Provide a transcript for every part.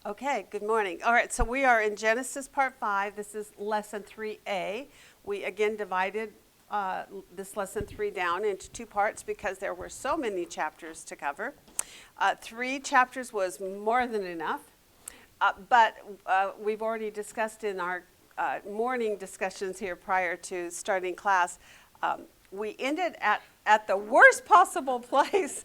Okay, good morning. All right, so we are in Genesis part 5. This is lesson 3A. We again divided this lesson 3 down into 2 parts because there were so many chapters to cover. 3 chapters was more than enough, but we've already discussed in our morning discussions here prior to starting class. We ended at the worst possible place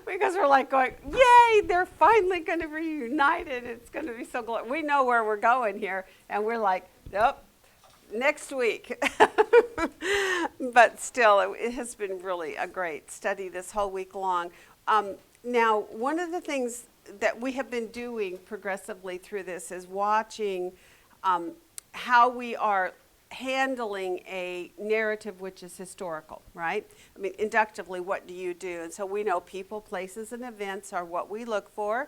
because we're like going, yay, they're finally going to be reunited. It's going to be so glorious. We know where we're going here. And we're like, nope, next week. But still, it has been really a great study this whole week long. Now, one of the things that we have been doing progressively through this is watching how we are handling a narrative which is historical, right? I mean, inductively, what do you do? And so we know people, places, and events are what we look for.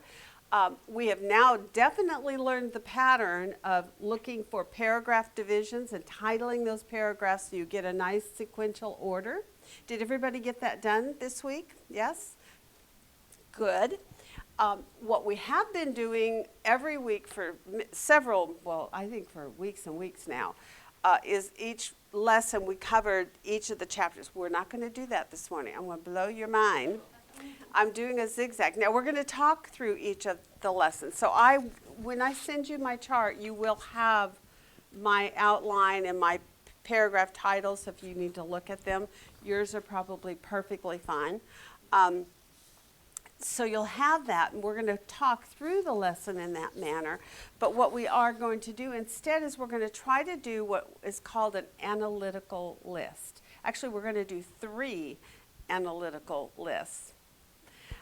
We have now definitely learned the pattern of looking for paragraph divisions and titling those paragraphs so you get a nice sequential order. Did everybody get that done this week? Yes? Good. What we have been doing every week for I think for weeks and weeks now, is each lesson we covered each of the chapters. We're not going to do that this morning. I'm going to blow your mind. I'm doing a zigzag. Now we're going to talk through each of the lessons. So when I send you my chart, you will have my outline and my paragraph titles if you need to look at them. Yours are probably perfectly fine. So you'll have that, and we're going to talk through the lesson in that manner. But what we are going to do instead is we're going to try to do what is called an analytical list. Actually, we're going to do 3 analytical lists.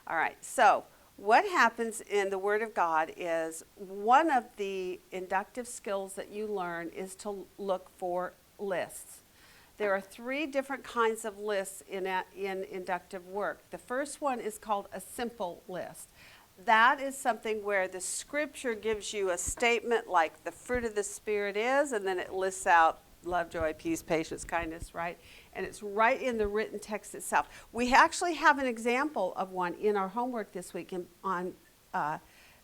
All right, so what happens in the Word of God is one of the inductive skills that you learn is to look for lists. There are 3 different kinds of lists in inductive work. The first one is called a simple list. That is something where the scripture gives you a statement like the fruit of the Spirit is, and then it lists out love, joy, peace, patience, kindness, right? And it's right in the written text itself. We actually have an example of one in our homework this week on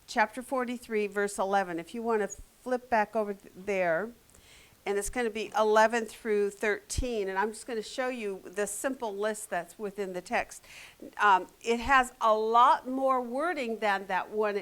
chapter 43, verse 11. If you want to flip back over there. And it's going to be 11 through 13. And I'm just going to show you the simple list that's within the text. It has a lot more wording than that one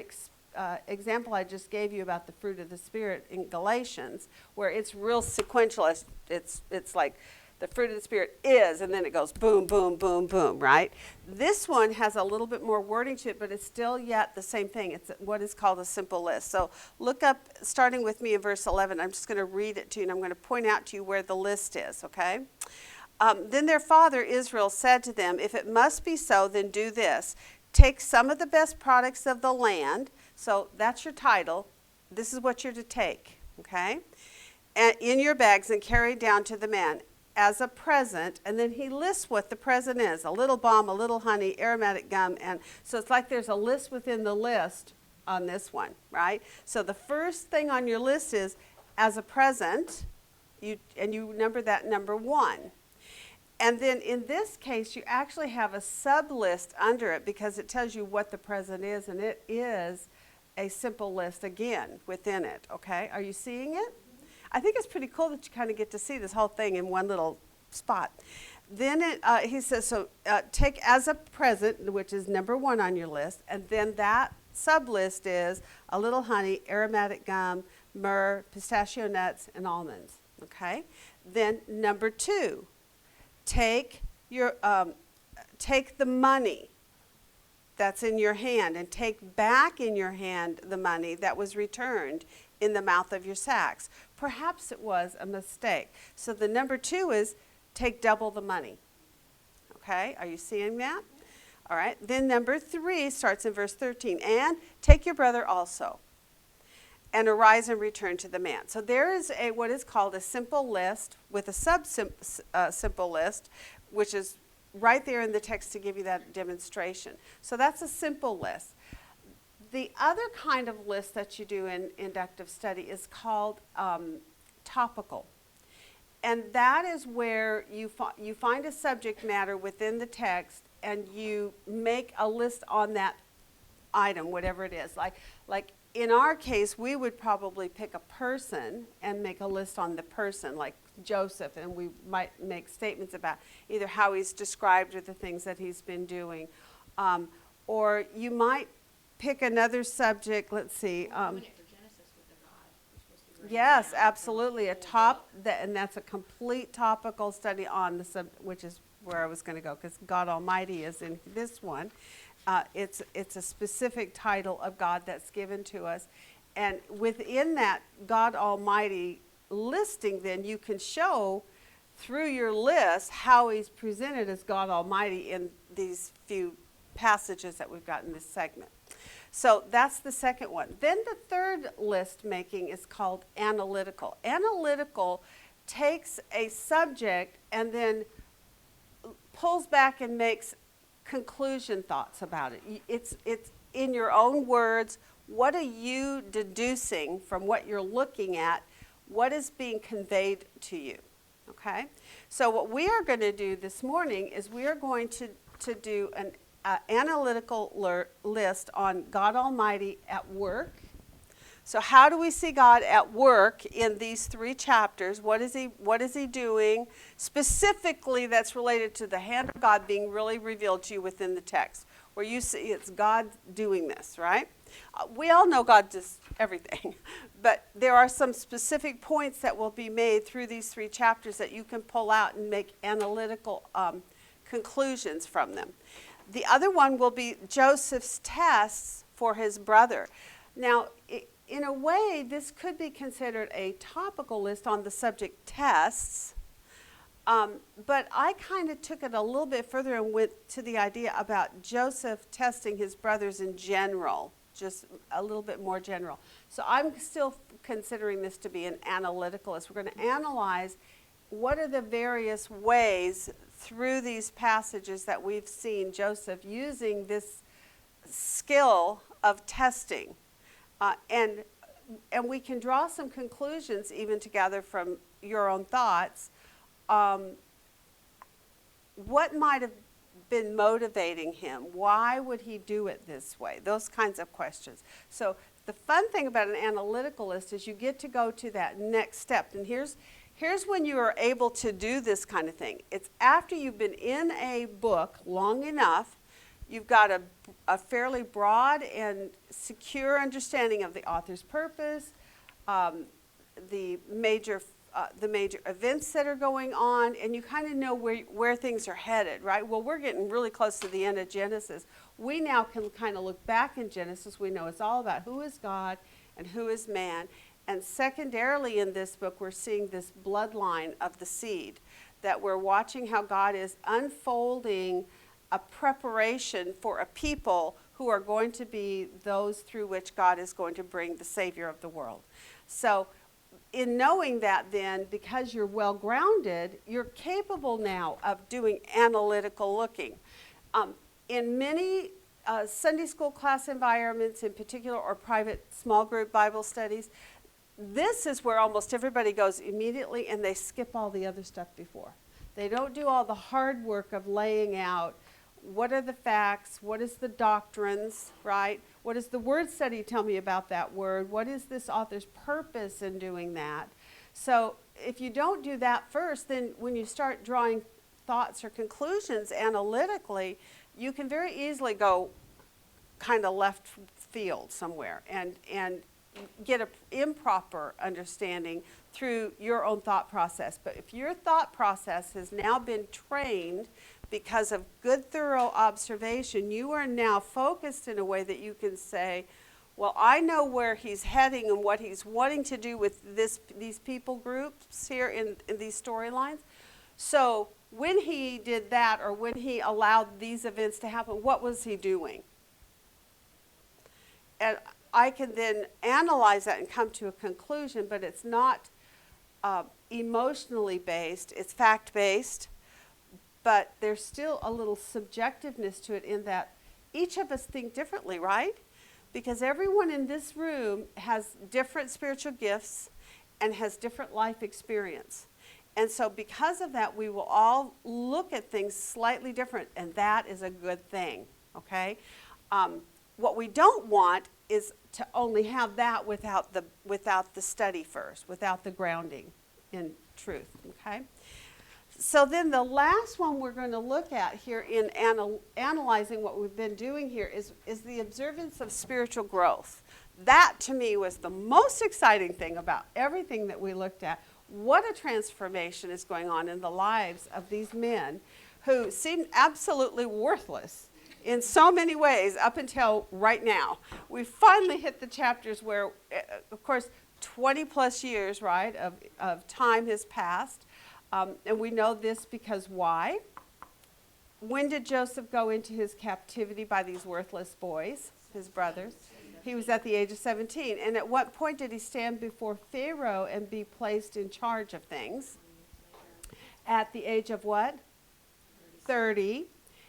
example I just gave you about the fruit of the Spirit in Galatians, where it's real sequential. It's like the fruit of the Spirit is, and then it goes boom, boom, boom, boom, right? This one has a little bit more wording to it, but it's still yet the same thing. It's what is called a simple list. So look up, starting with me in verse 11. I'm just going to read it to you, and I'm going to point out to you where the list is, okay? Then their father Israel said to them, if it must be so, then do this. Take some of the best products of the land. So that's your title. This is what you're to take, okay? And in your bags and carry down to the man as a present, and then he lists what the present is: a little balm, a little honey, aromatic gum. And so it's like there's a list within the list on this one, right? So the first thing on your list is as a present, and you number that number 1. And then in this case, you actually have a sub list under it because it tells you what the present is, and it is a simple list again within it, okay? Are you seeing it? I think it's pretty cool that you kind of get to see this whole thing in one little spot. Then he says, so take as a present, which is number 1 on your list, and then that sub-list is a little honey, aromatic gum, myrrh, pistachio nuts, and almonds, okay? Then number 2, take the money that's in your hand and take back in your hand the money that was returned in the mouth of your sacks. Perhaps it was a mistake. So the number 2 is take double the money. Okay, are you seeing that? All right, then number 3 starts in verse 13. And take your brother also, and arise and return to the man. So there is what is called a simple list with a simple list, which is right there in the text to give you that demonstration. So that's a simple list. The other kind of list that you do in inductive study is called topical. And that is where you find a subject matter within the text and you make a list on that item, whatever it is. Like in our case, we would probably pick a person and make a list on the person, like Joseph, and we might make statements about either how he's described or the things that he's been doing. Or you might pick another subject, let's see. Yes, absolutely. And that's a complete topical study on the which is where I was going to go, because God Almighty is in this one. It's a specific title of God that's given to us. And within that God Almighty listing, then you can show through your list how he's presented as God Almighty in these few passages that we've got in this segment. So that's the second one. Then the third list making is called analytical. Analytical takes a subject and then pulls back and makes conclusion thoughts about it. It's in your own words. What are you deducing from what you're looking at? What is being conveyed to you? Okay? So what we are going to do this morning is we are going to do an analytical list on God Almighty at work. So how do we see God at work in these three chapters? What is he doing? Specifically, that's related to the hand of God being really revealed to you within the text, where you see it's God doing this, right? We all know God does everything, but there are some specific points that will be made through these three chapters that you can pull out and make analytical conclusions from them. The other one will be Joseph's tests for his brother. Now, in a way, this could be considered a topical list on the subject tests, but I kind of took it a little bit further and went to the idea about Joseph testing his brothers in general, just a little bit more general. So I'm still considering this to be an analytical list. We're going to analyze what are the various ways through these passages that we've seen Joseph using this skill of testing. And we can draw some conclusions even together from your own thoughts. What might have been motivating him? Why would he do it this way? Those kinds of questions. So the fun thing about an analytical list is you get to go to that next step. And here's when you are able to do this kind of thing. It's after you've been in a book long enough, you've got a fairly broad and secure understanding of the author's purpose, the major events that are going on, and you kind of know where things are headed, right? Well, we're getting really close to the end of Genesis. We now can kind of look back in Genesis. We know it's all about who is God and who is man. And secondarily in this book, we're seeing this bloodline of the seed, that we're watching how God is unfolding a preparation for a people who are going to be those through which God is going to bring the Savior of the world. So in knowing that then, because you're well grounded, you're capable now of doing analytical looking. In many Sunday school class environments in particular, or private small group Bible studies, this is where almost everybody goes immediately and they skip all the other stuff before. They don't do all the hard work of laying out what are the facts, what is the doctrines, right? What does the word study tell me about that word? What is this author's purpose in doing that? So if you don't do that first, then when you start drawing thoughts or conclusions analytically, you can very easily go kind of left field somewhere and get an improper understanding through your own thought process. But if your thought process has now been trained because of good, thorough observation, you are now focused in a way that you can say, well, I know where he's heading and what he's wanting to do with these people groups here in these storylines. So when he did that, or when he allowed these events to happen, what was he doing? And I can then analyze that and come to a conclusion, but it's not emotionally based, it's fact-based, but there's still a little subjectiveness to it in that each of us think differently, right? Because everyone in this room has different spiritual gifts and has different life experience. And so because of that, we will all look at things slightly different, and that is a good thing, okay? what we don't want is to only have that without the study first, without the grounding in truth, okay? So then the last one we're going to look at here in analyzing what we've been doing here is the observance of spiritual growth. That, to me, was the most exciting thing about everything that we looked at. What a transformation is going on in the lives of these men who seemed absolutely worthless in so many ways up until right now. We finally hit the chapters where, of course, 20 plus years, right, of time has passed. And we know this because why? When did Joseph go into his captivity by these worthless boys, his brothers? He was at the age of 17. And at what point did he stand before Pharaoh and be placed in charge of things? At the age of what? 30.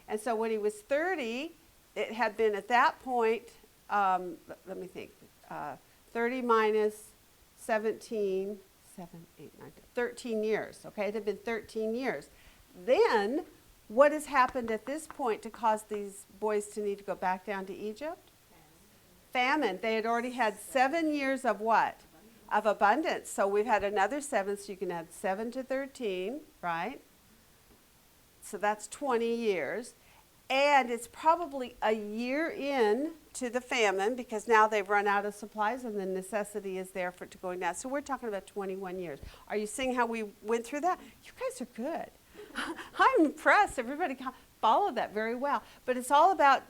And so when he was 30, it had been at that point, let me think, 30 minus 17, 7, 8, 9, 13 years, okay? It had been 13 years. Then, what has happened at this point to cause these boys to need to go back down to Egypt? Famine. They had already had 7 years of what? Of abundance. So we've had another 7, so you can add 7 to 13, right? So that's 20 years. And it's probably a year in to the famine because now they've run out of supplies and the necessity is there for it to go down. So we're talking about 21 years. Are you seeing how we went through that? You guys are good. I'm impressed. Everybody followed that very well. But it's all about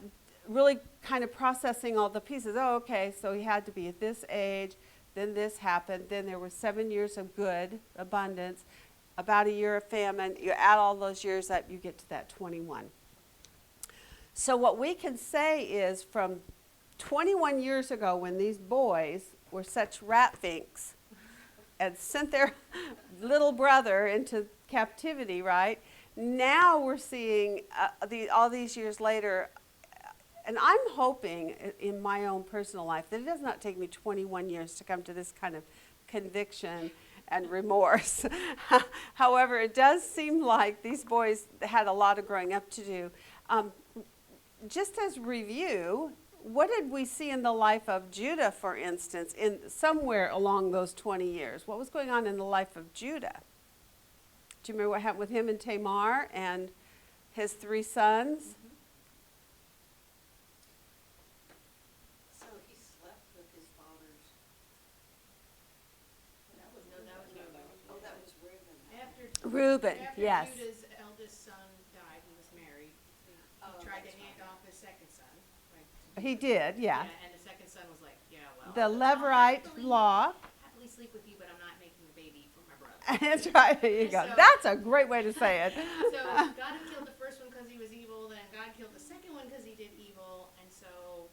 really kind of processing all the pieces. Oh, okay, so he had to be at this age, then this happened, then there were 7 years of good, abundance, about a year of famine. You add all those years up, you get to that 21. So what we can say is from 21 years ago when these boys were such ratfinks and sent their little brother into captivity, right? Now we're seeing all these years later, and I'm hoping in my own personal life that it does not take me 21 years to come to this kind of conviction and remorse. However, it does seem like these boys had a lot of growing up to do. Just as review, what did we see in the life of Judah, for instance, in somewhere along those 20 years? What was going on in the life of Judah? Do you remember what happened with him and Tamar and his 3 sons? Mm-hmm. So he slept with his father's. That was Reuben. Oh, that was Reuben. Reuben, yes. After Judah's eldest son died, he was married. He tried to hand off his second son. Right? He did, yeah. And the second son was like, yeah, well. The Levirate law. Happily sleep with you, but I'm not making a baby for my brother. That's right, there you go. So- That's a great way to say it. So God had killed the first one because he was evil, then God killed the second one because he did evil, and so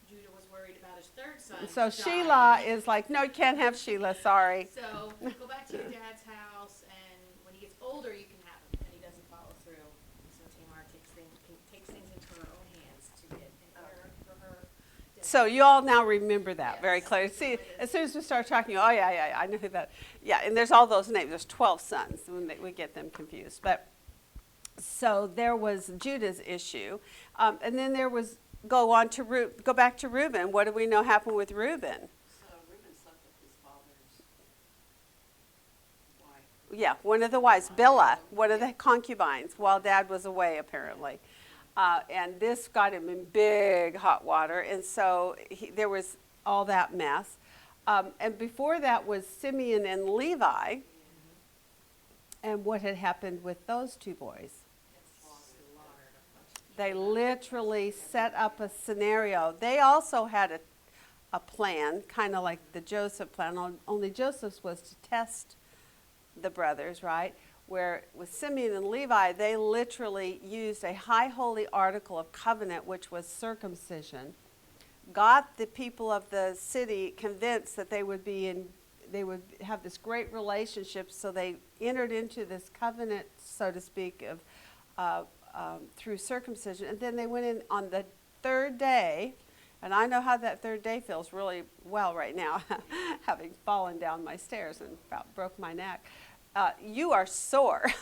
Judah was worried about his third son. So dying. Sheila is like, no, you can't have Sheila, sorry. So go back to your dad's house, and when he gets older, you can have him, and he doesn't follow through. And so Tamar takes things into her own hands to get an heir for her. So you all now remember that Yes. very clearly. See, as soon as we start talking, oh yeah, I know who that. Yeah, and there's all those names. There's 12 sons. We get them confused. But so there was Judah's issue, and then there was go back to Reuben. What do we know happened with Reuben? So Reuben slept with his father's wife. Yeah, one of the wives, Bilhah, one of the concubines, while Dad was away apparently. And this got him in big hot water, and so there was all that mess. And before that was Simeon and Levi, and what had happened with those 2 boys. They literally set up a scenario. They also had a plan, kind of like the Joseph plan, only Joseph's was to test the brothers, right? Where with Simeon and Levi, they literally used a high holy article of covenant, which was circumcision, got the people of the city convinced that they would have this great relationship, so they entered into this covenant, so to speak, of through circumcision, and then they went in on the 3rd day, and I know how that 3rd day feels really well right now, having fallen down my stairs and about broke my neck. you are sore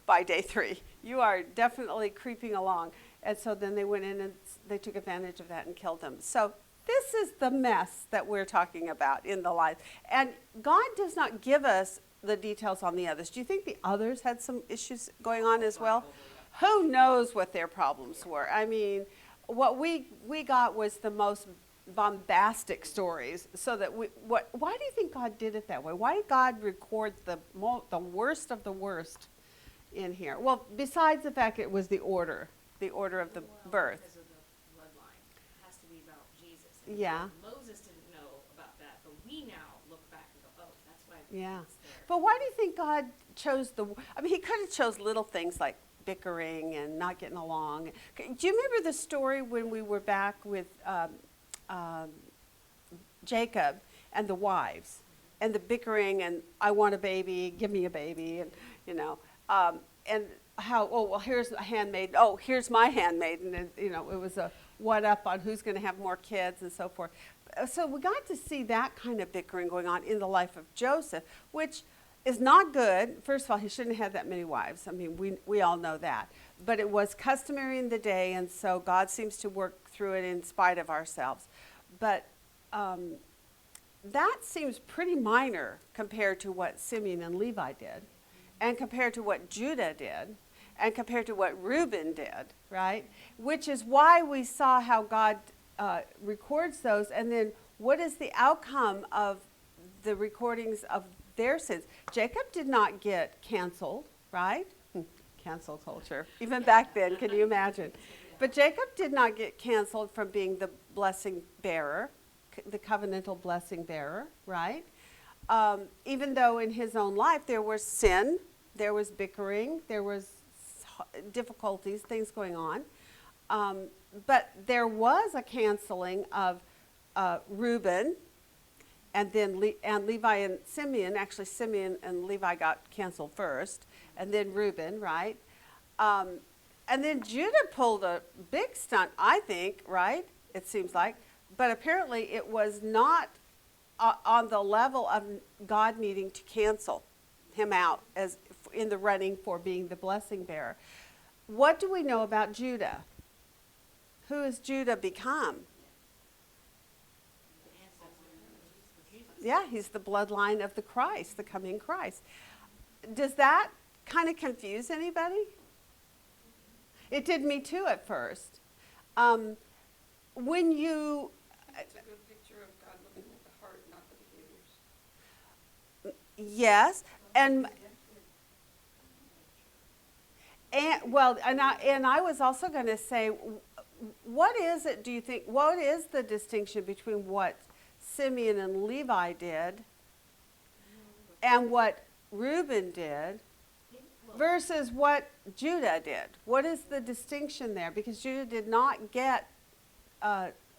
by day 3. You are definitely creeping along. And so then they went in and they took advantage of that and killed him. So this is the mess that we're talking about in the life. And God does not give us the details on the others. Do you think the others had some issues going on as well? Who knows what their problems were? I mean, what we got was the most bombastic stories, so that why do you think God did it that way? Why did God record the worst of the worst in here? Well, besides the fact it was the order of the birth. Because of the bloodline. It has to be about Jesus. And Yeah. Moses didn't know about that, but we now look back and go, oh, that's why Yeah. it's there. But why do you think God chose he could have chose little things like bickering and not getting along. Do you remember the story when we were back with Jacob and the wives and the bickering and I want a baby, give me a baby, and and how, oh, well, here's a handmaid, oh, here's my handmaiden, and it was a what up on who's going to have more kids and so forth. So we got to see that kind of bickering going on in the life of Joseph, which is not good. First of all, he shouldn't have had that many wives. I mean, we all know that. But it was customary in the day, and so God seems to work through it in spite of ourselves. But that seems pretty minor compared to what Simeon and Levi did, and compared to what Judah did, and compared to what Reuben did, right? Which is why we saw how God records those, and then what is the outcome of the recordings of their sins? Jacob did not get canceled, right? Cancel culture. Even back then, can you imagine? But Jacob did not get canceled from being the blessing bearer, the covenantal blessing bearer, right? Even though in his own life there was sin, there was bickering, there was difficulties, things going on. But there was a canceling of Reuben, and then Levi and Simeon. Actually, Simeon and Levi got canceled first, and then Reuben, right? And then Judah pulled a big stunt, I think, right? It seems like. But apparently it was not on the level of God needing to cancel him out as in the running for being the blessing bearer. What do we know about Judah? Who has Judah become? Yeah, he's the bloodline of the Christ, the coming Christ. Does that kind of confuse anybody? It did me too at first. When you... It's a good picture of God looking at the heart, not the behaviors. Yes, and I was also going to say, what is it, do you think, what is the distinction between what Simeon and Levi did and what Reuben did versus what Judah did? What is the distinction there? Because Judah did not get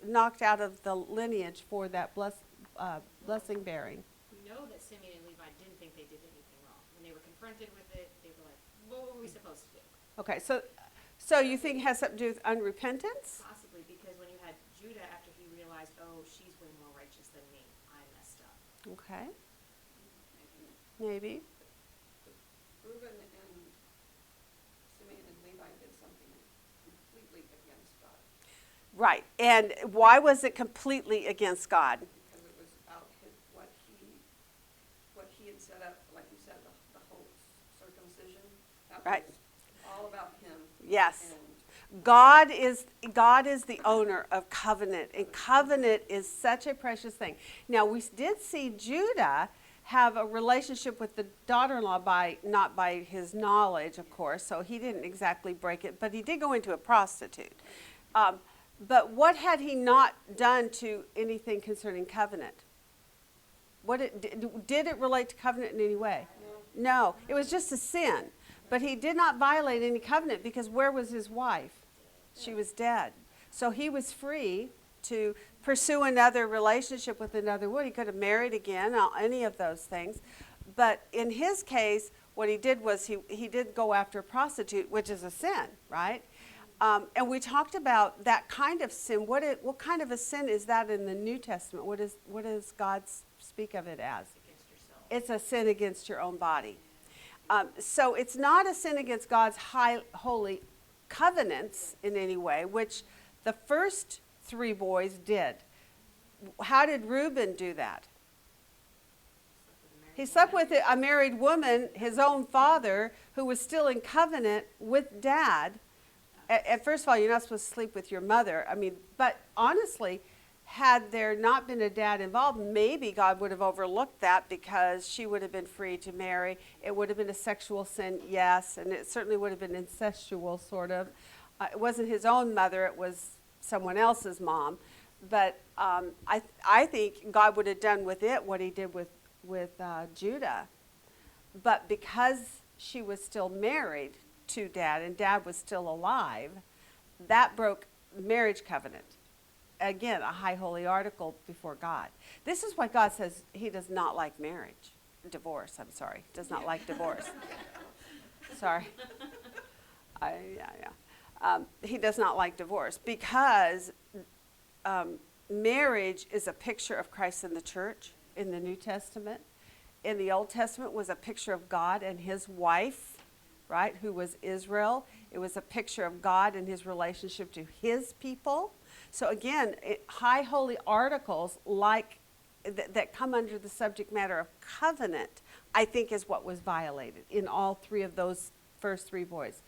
knocked out of the lineage for that blessing bearing. We know that Simeon and Levi didn't think they did anything wrong. When they were confronted with it, they were like, what were we supposed to do? Okay, so you think it has something to do with unrepentance? Possibly, because when you had Judah, after he realized, oh, she's way more righteous than me, I messed up. Okay, maybe. Reuben and Simeon and Levi did something completely against God. Right, and why was it completely against God? Because it was about what he had set up, like you said, the whole circumcision. That Right. was all about him. Yes. And God is the owner of covenant, and covenant is such a precious thing. Now, we did see Judah have a relationship with the daughter-in-law not by his knowledge, of course, so he didn't exactly break it, but he did go into a prostitute. But what had he not done to anything concerning covenant? Did it relate to covenant in any way? No, it was just a sin. But he did not violate any covenant, because where was his wife? She was dead. So he was free to pursue another relationship with another woman. He could have married again, any of those things. But in his case, what he did was he did go after a prostitute, which is a sin, right? And we talked about that kind of sin. What kind of a sin is that in the New Testament? What does God speak of it as? Against yourself. It's a sin against your own body. So it's not a sin against God's high, holy covenants in any way, which the first three boys did. How did Reuben do that? He slept with a married woman, his own father, who was still in covenant with dad. And first of all, you're not supposed to sleep with your mother. I mean, but honestly, had there not been a dad involved, maybe God would have overlooked that because she would have been free to marry. It would have been a sexual sin, yes, and it certainly would have been incestual, sort of. It wasn't his own mother, it was someone else's mom. But I think God would have done with it what he did with Judah. But because she was still married to dad and dad was still alive, that broke marriage covenant. Again, a high holy article before God. This is why God says he does not like marriage. Divorce, I'm sorry. Does not like divorce. Sorry. He does not like divorce because marriage is a picture of Christ and the church in the New Testament. In the Old Testament was a picture of God and his wife, right, who was Israel. It was a picture of God and his relationship to his people. So again, high holy articles like that come under the subject matter of covenant, I think is what was violated in all three of those first three boys.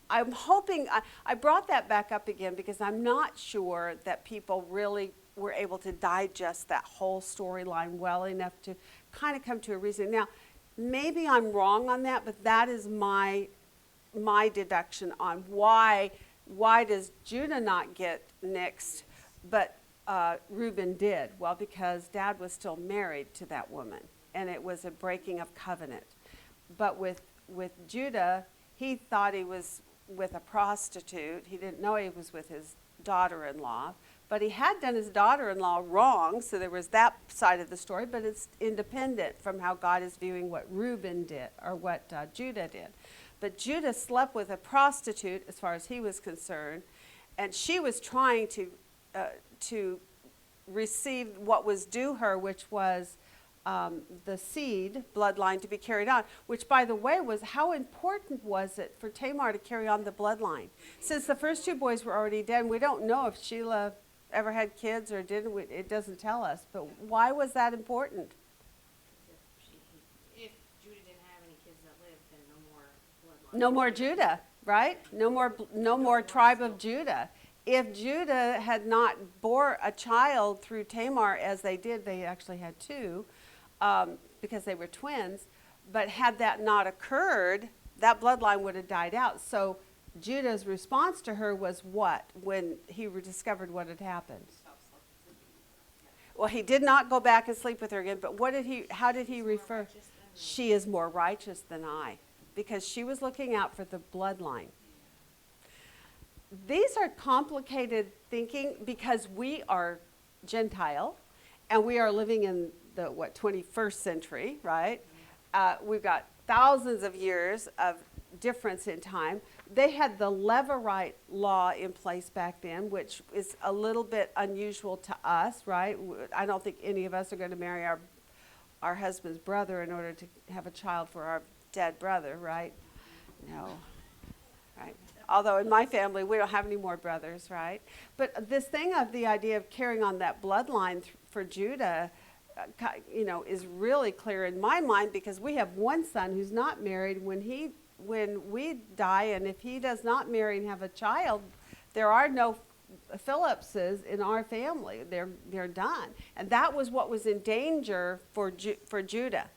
I'm hoping, I brought that back up again because I'm not sure that people really were able to digest that whole storyline well enough to kind of come to a reason. Now, maybe I'm wrong on that, but that is my deduction on why does Judah not get nixed, but Reuben did? Well, because dad was still married to that woman, and it was a breaking of covenant. But with Judah, he thought he was with a prostitute. He didn't know he was with his daughter-in-law, but he had done his daughter-in-law wrong, so there was that side of the story, but it's independent from how God is viewing what Reuben did or what Judah did. But Judah slept with a prostitute as far as he was concerned, and she was trying to receive what was due her, which was the seed bloodline to be carried on, which, by the way, was how important was it for Tamar to carry on the bloodline? Since the first two boys were already dead, we don't know if Sheila ever had kids or didn't. It doesn't tell us. But why was that important? If Judah didn't have any kids that lived, then no more bloodline. No more Judah, right? No more tribe of Judah. If Judah had not bore a child through Tamar, as they did, they actually had two, because they were twins. But had that not occurred, that bloodline would have died out. So Judah's response to her was what when he discovered what had happened? Well, he did not go back and sleep with her again, but how did he refer? She is more righteous than I, because she was looking out for the bloodline. These are complicated thinking because we are Gentile and we are living in the 21st century, right? We've got thousands of years of difference in time. They had the Levirate law in place back then, which is a little bit unusual to us, right? I don't think any of us are going to marry our husband's brother in order to have a child for our dead brother, right? No, right? Although in my family, we don't have any more brothers, right? But this thing of the idea of carrying on that bloodline for Judah, is really clear in my mind, because we have one son who's not married. When we die, and if he does not marry and have a child, there are no Phillipses in our family. They're done. And that was what was in danger for Judah.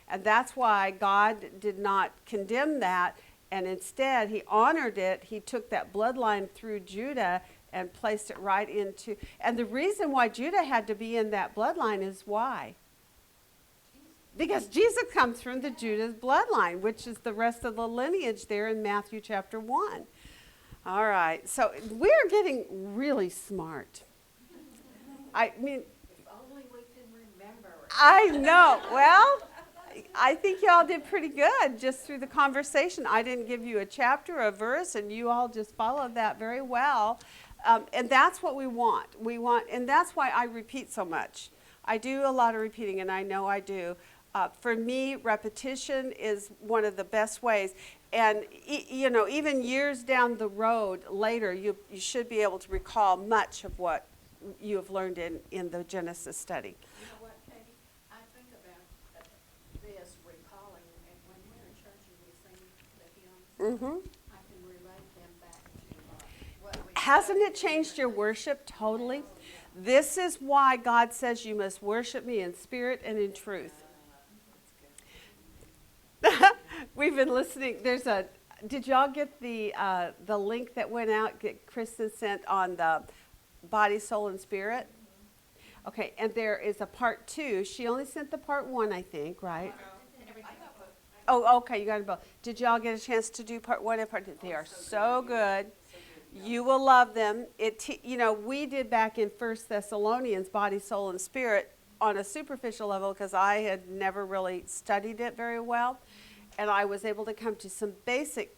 And that's why God did not condemn that. And instead, he honored it. He took that bloodline through Judah and placed it right into. And the reason why Judah had to be in that bloodline is why? Because Jesus comes from the Judah's bloodline, which is the rest of the lineage there in Matthew chapter 1. All right. So we're getting really smart. I mean, If only we can remember. I know. Well, I think y'all did pretty good just through the conversation. I didn't give you a chapter, a verse, and you all just followed that very well. And that's what we want. And that's why I repeat so much. I do a lot of repeating, and I know I do. For me, repetition is one of the best ways. And, you know, even years down the road later, you should be able to recall much of what you have learned in the Genesis study. You know what, Katie? I think about this recalling, and when we're in church and we sing the hymns, Mm-hmm. I can relate them back to what we. Hasn't it changed your worship totally? This is why God says you must worship me in spirit and in truth. We've been listening. Did y'all get the link that went out that Kristen sent on the body, soul, and spirit? Okay, and there is a part 2. She only sent the part 1, I think, right? Oh, okay, you got it both. Did y'all get a chance to do part 1 and part 2? They are so good. You will love them. You know, we did back in 1 Thessalonians, body, soul, and spirit on a superficial level because I had never really studied it very well. And I was able to come to some basic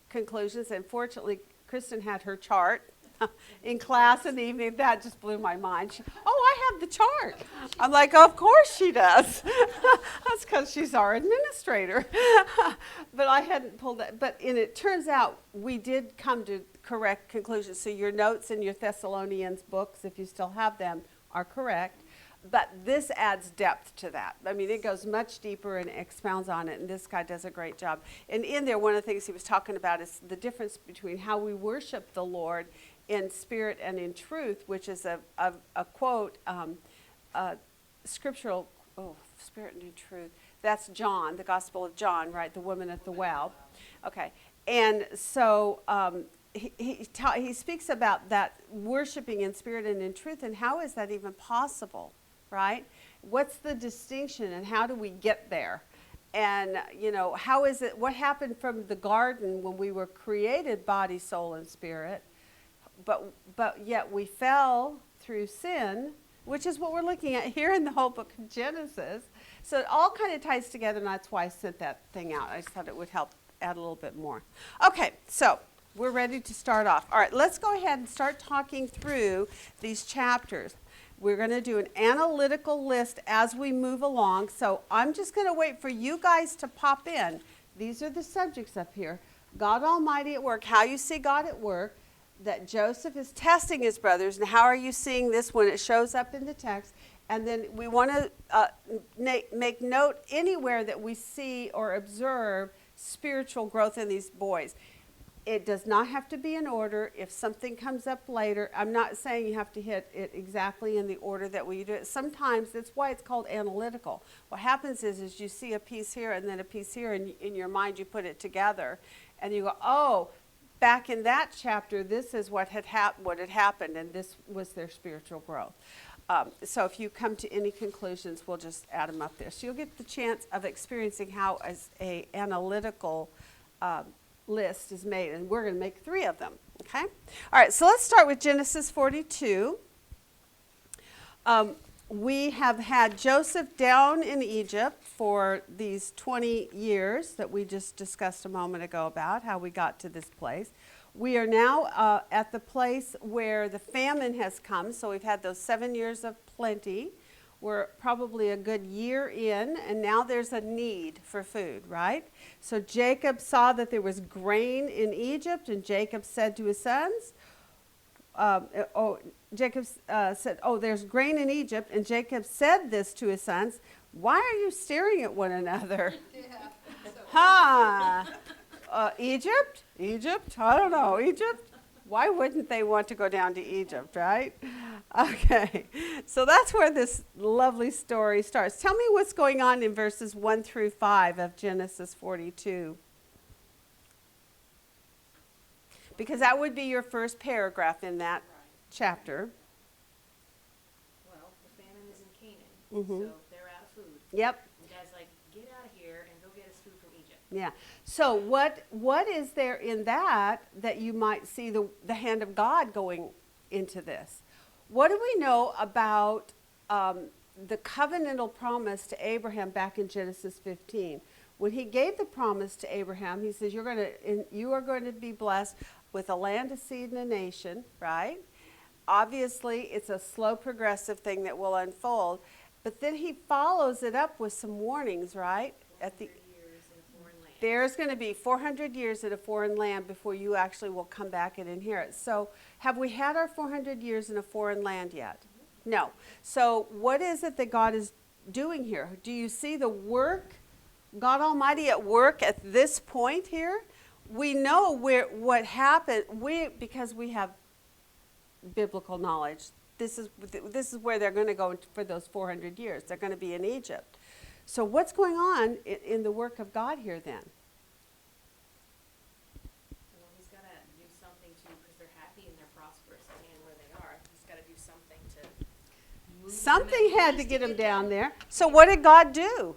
conclusions. And fortunately, Kristen had her chart in class in the evening. That just blew my mind. I have the chart. I'm like, of course she does. That's because she's our administrator. But I hadn't pulled that. But it turns out we did come to correct conclusions. So your notes in your Thessalonians books, if you still have them, are correct. But this adds depth to that. I mean, it goes much deeper and expounds on it, and this guy does a great job. And in there, one of the things he was talking about is the difference between how we worship the Lord in spirit and in truth, which is a quote, scriptural, spirit and in truth. That's John, the Gospel of John, right? The woman at the well. Okay. And so he speaks about that worshiping in spirit and in truth, and how is that even possible? Right? What's the distinction and how do we get there? And, you know, how is it, what happened from the garden when we were created body, soul, and spirit, but yet we fell through sin, which is what we're looking at here in the whole book of Genesis. So it all kind of ties together, and that's why I sent that thing out. I just thought it would help add a little bit more. Okay, so we're ready to start off. All right, let's go ahead and start talking through these chapters. We're going to do an analytical list as we move along. So I'm just going to wait for you guys to pop in. These are the subjects up here. God Almighty at work, how you see God at work, that Joseph is testing his brothers, and how are you seeing this when it shows up in the text? And then we want to make note anywhere that we see or observe spiritual growth in these boys. It does not have to be in order. If something comes up later, I'm not saying you have to hit it exactly in the order that we do it. Sometimes that's why it's called analytical. What happens is you see a piece here and then a piece here, and in your mind you put it together, and you go, oh, back in that chapter, this is what had happened, and this was their spiritual growth. So if you come to any conclusions, we'll just add them up there. So you'll get the chance of experiencing how as a analytical list is made, and we're going to make 3 of them, okay? All right, so let's start with Genesis 42. We have had Joseph down in Egypt for these 20 years that we just discussed a moment ago about how we got to this place. We are now at the place where the famine has come, so we've had those 7 years of plenty. We're probably a good year in, and now there's a need for food, right? So Jacob saw that there was grain in Egypt, and Jacob said to his sons, Jacob said, there's grain in Egypt, and Jacob said this to his sons, why are you staring at one another? Egypt? I don't know, Egypt? Why wouldn't they want to go down to Egypt, right? Okay, so that's where this lovely story starts. Tell me what's going on in verses 1 through 5 of Genesis 42. Because that would be your first paragraph in that chapter. Well, the famine is in Canaan, so they're out of food. Yep. And Dad's like, get out of here and go get us food from Egypt. Yeah. So what is there in that you might see the hand of God going into this? What do we know about the covenantal promise to Abraham back in Genesis 15? When he gave the promise to Abraham, he says, you are going to be blessed with a land, a seed, and a nation, right? Obviously, it's a slow progressive thing that will unfold. But then he follows it up with some warnings, right? At the 400 years in a foreign land. There's going to be 400 years in a foreign land before you actually will come back and inherit. So have we had our 400 years in a foreign land yet? No. So what is it that God is doing here? Do you see the work, God Almighty at work at this point here? We know what happened, because we have biblical knowledge. This is where they're going to go for those 400 years. They're going to be in Egypt. So what's going on in the work of God here then? Well, he's got to do something because they're happy and they're prosperous and where they are. He's got to do something to move them Something at had to least get them them. down there. So what did God do?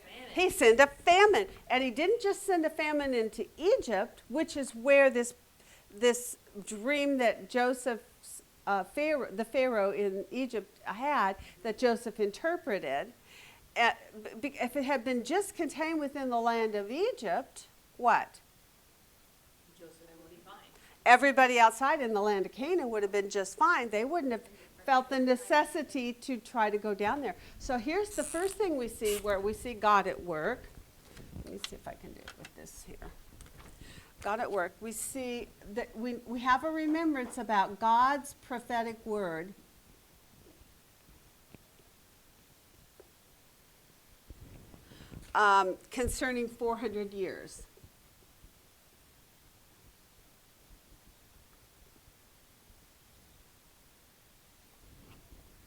Famine. He sent a famine. And he didn't just send a famine into Egypt, which is where this dream that Joseph, the Pharaoh in Egypt had, that Joseph interpreted. If it had been just contained within the land of Egypt, what? Joseph would be fine. Everybody outside in the land of Canaan would have been just fine. They wouldn't have felt the necessity to try to go down there. So here's the first thing we see where we see God at work. Let me see if I can do it with this here. God at work. We see that we have a remembrance about God's prophetic word. Concerning 400 years.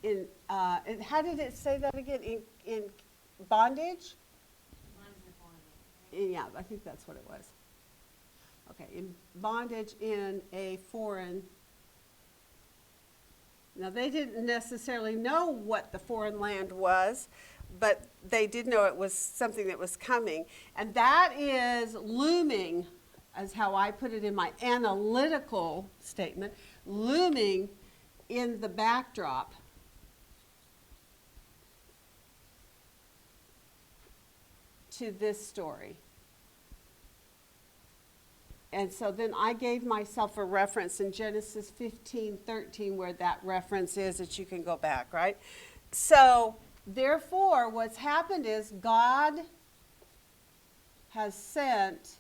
And how did it say that again? In bondage? Yeah, I think that's what it was. Okay, in bondage in a foreign. Now, they didn't necessarily know what the foreign land was, but they did know it was something that was coming. And that is looming, as how I put it in my analytical statement, looming in the backdrop. To this story. And so then I gave myself a reference in Genesis 15:13 where that reference is that you can go back, right? So therefore, what's happened is God has sent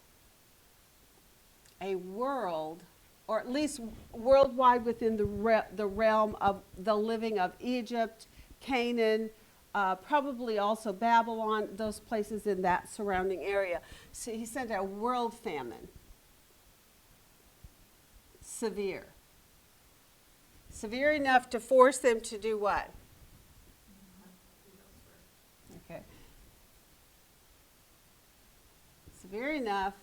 a world, or at least worldwide within the realm of the living of Egypt, Canaan, probably also Babylon, those places in that surrounding area. So he sent a world famine. Severe. Severe enough to force them to do what? Okay. Severe enough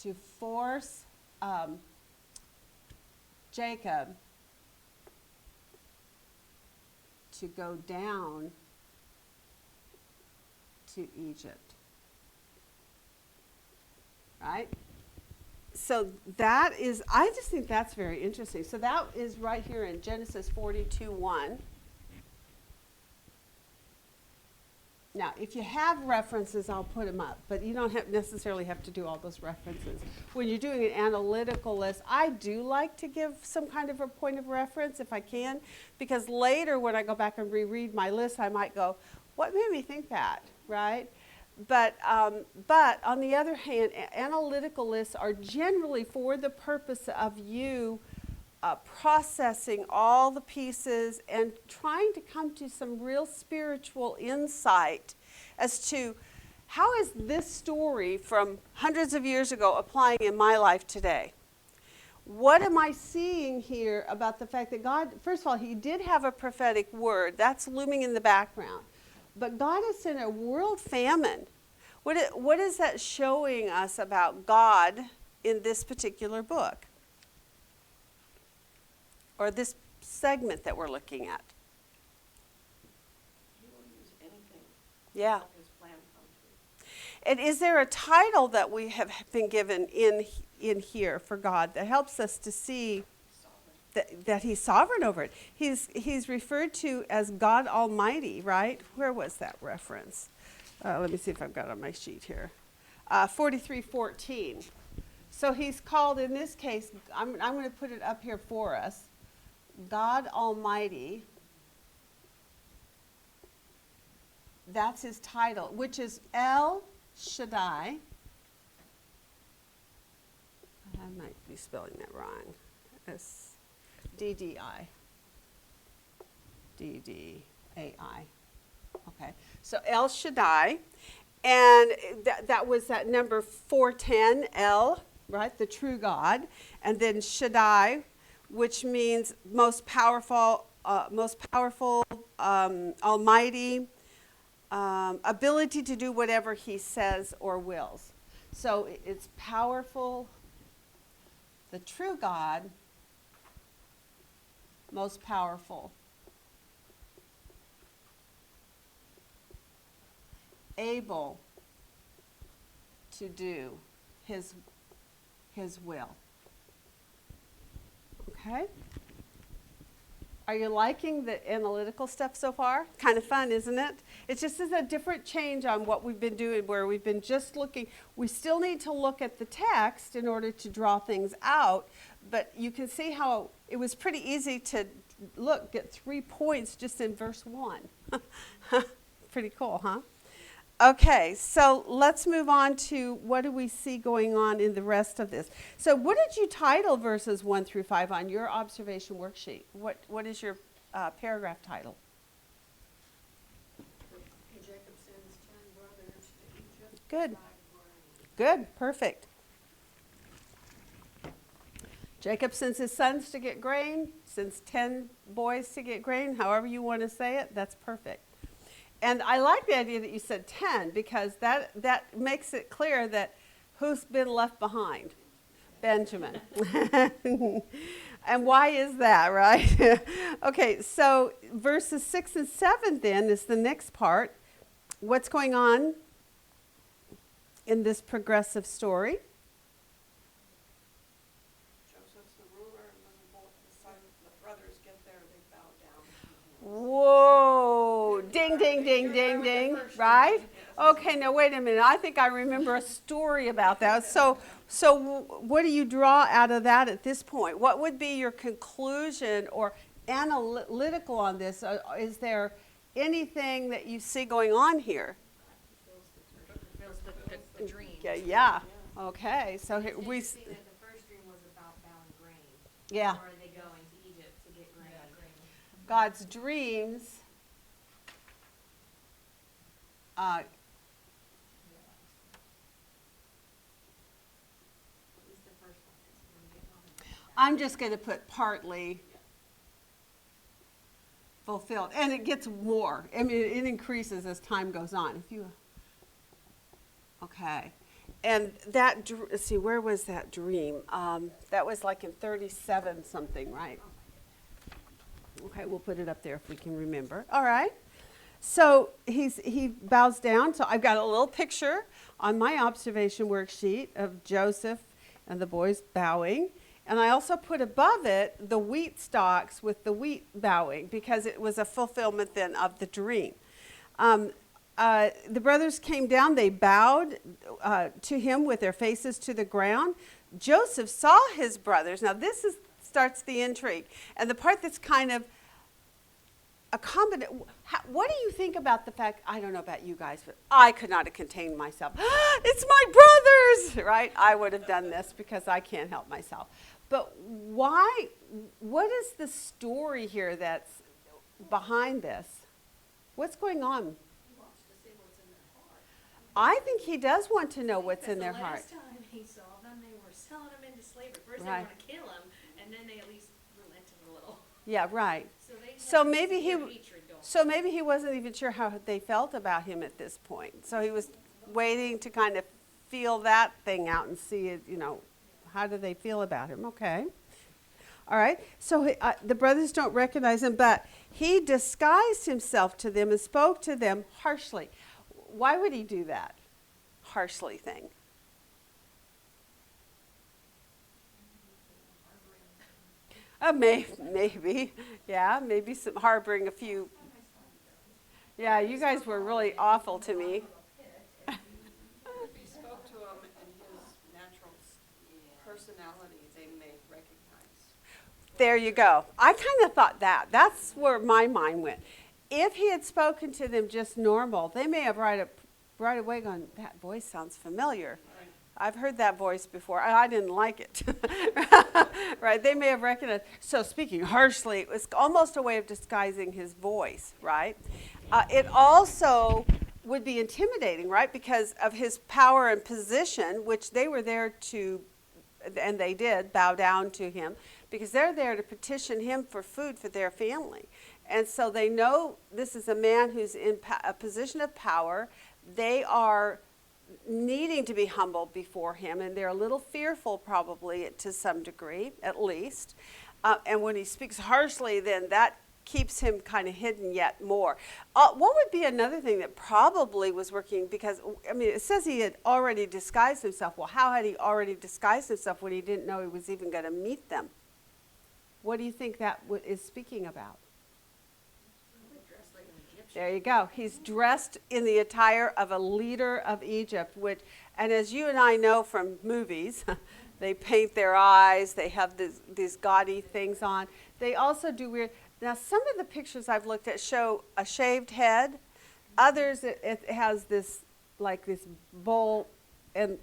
to force Jacob to go down to Egypt. Right? So that is, I just think that's very interesting. So that is right here in Genesis 42:1. Now, if you have references, I'll put them up, but you don't necessarily have to do all those references. When you're doing an analytical list, I do like to give some kind of a point of reference if I can, because later when I go back and reread my list, I might go, what made me think that, right? But on the other hand, analytical lists are generally for the purpose of you processing all the pieces and trying to come to some real spiritual insight as to how is this story from hundreds of years ago applying in my life today? What am I seeing here about the fact that God, first of all, he did have a prophetic word. That's looming in the background. But God has sent a world famine. What is that showing us about God in this particular book? Or this segment that we're looking at? He will use anything Yeah. to help his plan come true. And is there a title that we have been given in here for God that helps us to see that he's sovereign over it? He's referred to as God Almighty, right? Where was that reference? Let me see if I've got it on my sheet here. 43:14. So he's called, in this case, I'm going to put it up here for us, God Almighty. That's his title, which is El Shaddai. I might be spelling that wrong. S-D-D-I. D-D-A-I. Okay, so El Shaddai. And that was that number 410, El, right, the true God. And then Shaddai, which means most powerful, almighty, ability to do whatever he says or wills. So it's powerful, the true God, most powerful, able to do his will. Okay? Are you liking the analytical stuff so far? Kind of fun, isn't it? It just is a different change on what we've been doing, where we've been just looking. We still need to look at the text in order to draw things out, but you can see how it was pretty easy to get 3 points just in verse 1. Pretty cool, huh? Okay, so let's move on to what do we see going on in the rest of this. So what did you title verses 1 through 5 on your observation worksheet? What is your paragraph title? Jacob sends 10 brothers to Egypt. Good. To buy grain. Good, perfect. Jacob sends his sons to get grain, sends 10 boys to get grain, however you want to say it, that's perfect. And I like the idea that you said 10, because that makes it clear that who's been left behind? Benjamin. And why is that, right? Okay, so verses 6 and 7 then is the next part. What's going on in this progressive story? Joseph's the ruler, and when the brothers get there, they bow down. Whoa, ding, ding, ding, ding, ding, right? Okay, now wait a minute. I think I remember a story about that. So what do you draw out of that at this point? What would be your conclusion or analytical on this? Is there anything that you see going on here? Fulfills the dream. Yeah. Okay, so here It's we, interesting that the first dream was about bowing grain. yeah, Or are they going to Egypt to get grain? God's dreams. At least the first one is. When we get home. I'm just going to put partly fulfilled, and it gets more. I mean, it increases as time goes on. Okay, and that, let's see, where was that dream? That was like in 37 something, right? Okay, we'll put it up there if we can remember. All right. So he bows down. So I've got a little picture on my observation worksheet of Joseph and the boys bowing. And I also put above it the wheat stalks with the wheat bowing, because it was a fulfillment then of the dream. The brothers came down. They bowed to him with their faces to the ground. Joseph saw his brothers. Now starts the intrigue. And the part that's kind of a combination. What do you think about the fact, I don't know about you guys, but I could not have contained myself. It's my brothers, right? I would have done this because I can't help myself. But why, what is the story here that's behind this? What's going on? He wants to see what's in their heart. I think he does want to know what's in their The heart. last time he saw them, they were selling them into slavery. First they Right. want to kill him, and then they at least relented a little. Yeah, right. So they So had maybe this he- weird hatred going. So maybe he wasn't even sure how they felt about him at this point. So he was waiting to kind of feel that thing out and see it, how do they feel about him? Okay. All right. So the brothers don't recognize him, but he disguised himself to them and spoke to them harshly. Why would he do that harshly thing? Maybe. Yeah, maybe some harboring a few. Yeah, you guys were really awful to me. If he spoke to him in his natural personality, they may recognize. There you go. I kind of thought that. That's where my mind went. if he had spoken to them just normal, they may have right away gone, that voice sounds familiar. Right. I've heard that voice before. I didn't like it. Right? They may have recognized. So speaking harshly, it was almost a way of disguising his voice, right? It also would be intimidating, right? Because of his power and position, which they were there to, and they did, bow down to him, because they're there to petition him for food for their family. And so they know this is a man who's in a position of power. They are needing to be humbled before him, and they're a little fearful probably to some degree, at least. And when he speaks harshly, then that keeps him kind of hidden yet more. What would be another thing that probably was working, because, I mean, it says he had already disguised himself. Well, how had he already disguised himself when he didn't know he was even going to meet them? What do you think that is speaking about? Dressed like an Egyptian. There you go. He's dressed in the attire of a leader of Egypt, which, and as you and I know from movies, they paint their eyes, they have these gaudy things on. They also do weird. Now, some of the pictures I've looked at show a shaved head. Others, it has this, like this bowl and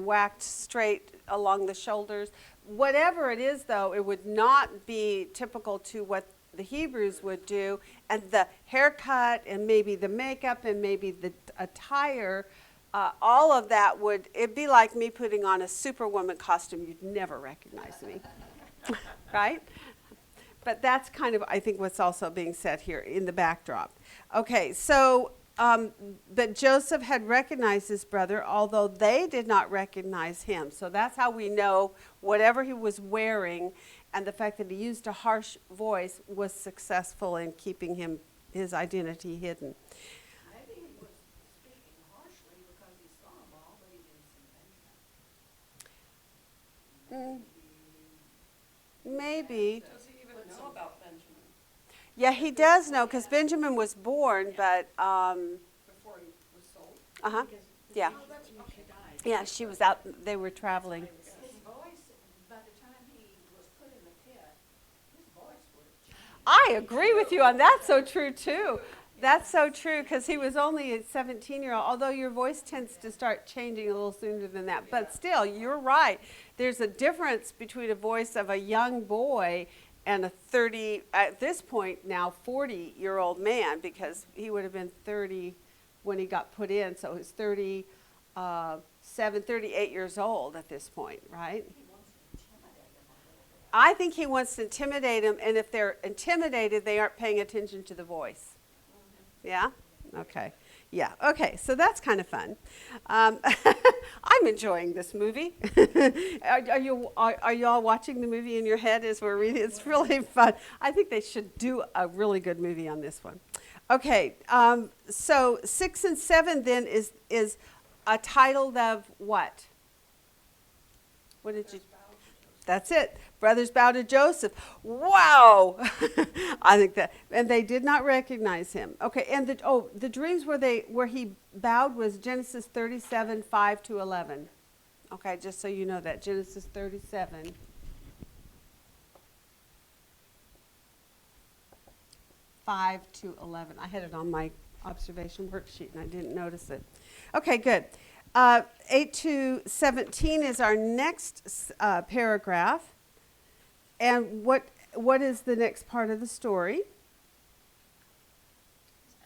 whacked straight along the shoulders. Whatever it is, though, it would not be typical to what the Hebrews would do. And the haircut and maybe the makeup and maybe the attire, all of that it'd be like me putting on a Superwoman costume. You'd never recognize me, right? But that's kind of, I think, what's also being said here in the backdrop. Okay, so, but Joseph had recognized his brother, although they did not recognize him. So that's how we know whatever he was wearing and the fact that he used a harsh voice was successful in keeping his identity hidden. Maybe he was speaking harshly because he saw them all, but he didn't see Benjamin. Maybe. Does he even know about Benjamin Yeah, he does know, because Benjamin was born, but, before he was sold? uh-huh, Because yeah. Oh, that's when she died. Yeah, she was out, they were traveling. His voice, by the time he was put in the pit, his voice would have changed. I agree with you on that. So true, too. That's so true, because he was only a 17-year-old, although your voice tends to start changing a little sooner than that. But still, you're right. There's a difference between a voice of a young boy and a 30, at this point now, 40-year-old man, because he would have been 30 when he got put in. So he's 37, 38 years old at this point, right? He wants to intimidate them a little bit. I think he wants to intimidate them, and if they're intimidated, they aren't paying attention to the voice. Yeah? Okay. Yeah. Okay. So that's kind of fun. I'm enjoying this movie. Are you all watching the movie in your head as we're reading? It's really fun. I think they should do a really good movie on this one. Okay. So 6 and 7 then is a title of what? What did you? That's it. Brothers bow to Joseph. Wow. I think that, and they did not recognize him. Okay, and the dreams where he bowed was Genesis 37, 5 to 11. Okay, just so you know that, Genesis 37. Five to 11. I had it on my observation worksheet and I didn't notice it. Okay, good. 8 to 17 is our next paragraph. And what is the next part of the story? He's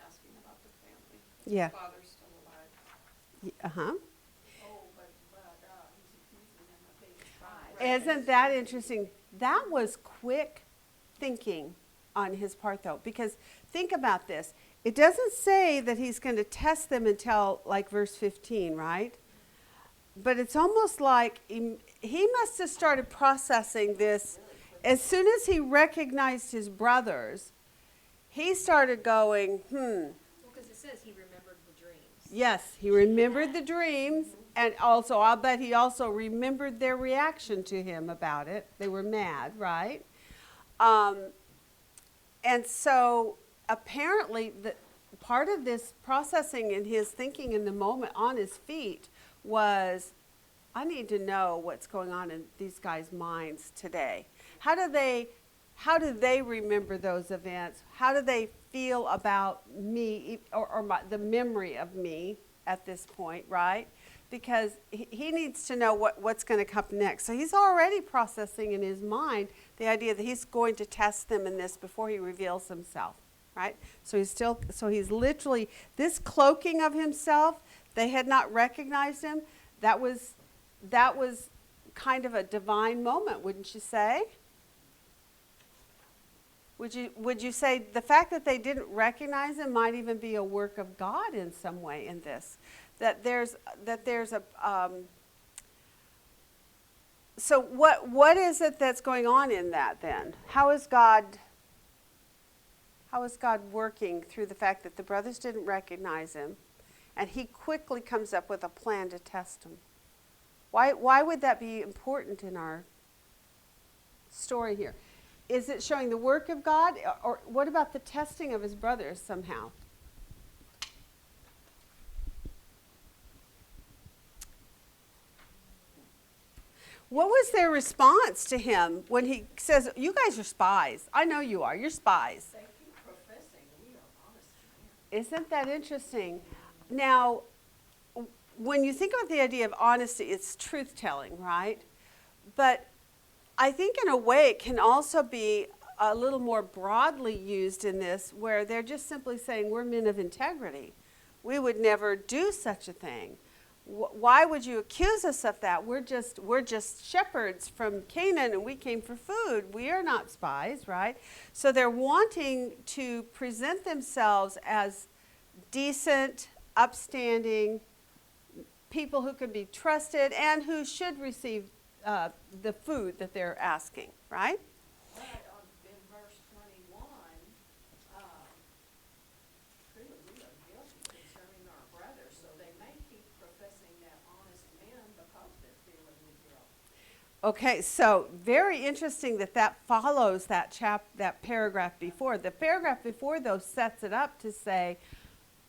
asking about the family. Yeah. His father's still alive. Uh-huh. Oh, but he's accusing them of being spies. Isn't that interesting? That was quick thinking on his part, though, because think about this. It doesn't say that he's going to test them until like verse 15, right? But it's almost like he must have started processing this. As soon as he recognized his brothers, he started going, Well, because it says he remembered the dreams. Yes, he remembered the dreams, and also I'll bet he also remembered their reaction to him about it. They were mad, right? And so apparently the part of this processing in his thinking in the moment on his feet was, I need to know what's going on in these guys' minds today. How how do they remember those events? How do they feel about me or the memory of me at this point, right? Because he needs to know what's going to come next. So he's already processing in his mind the idea that he's going to test them in this before he reveals himself, right? So he's literally, this cloaking of himself, they had not recognized him. That was kind of a divine moment, wouldn't you say? Would you say the fact that they didn't recognize him might even be a work of God in some way in this? That there's a so what is it that's going on in that then? How is God working through the fact that the brothers didn't recognize him, and he quickly comes up with a plan to test him? Why would that be important in our story here? Is it showing the work of God, or what about the testing of his brothers somehow? What was their response to him when he says, "You guys are spies. I know you are. You're spies." They keep professing, we are honest men. Isn't that interesting? Now, when you think about the idea of honesty, it's truth-telling, right? But I think in a way it can also be a little more broadly used in this, where they're just simply saying, we're men of integrity. We would never do such a thing. Why would you accuse us of that? We're just shepherds from Canaan, and we came for food. We are not spies, right? So they're wanting to present themselves as decent, upstanding people who can be trusted and who should receive the food that they're asking, right? But in verse 21, truly we are guilty concerning our brothers, so they may keep professing that honest men because they're feeling the guilt. Okay, so very interesting that follows that paragraph before. The paragraph before, though, sets it up to say,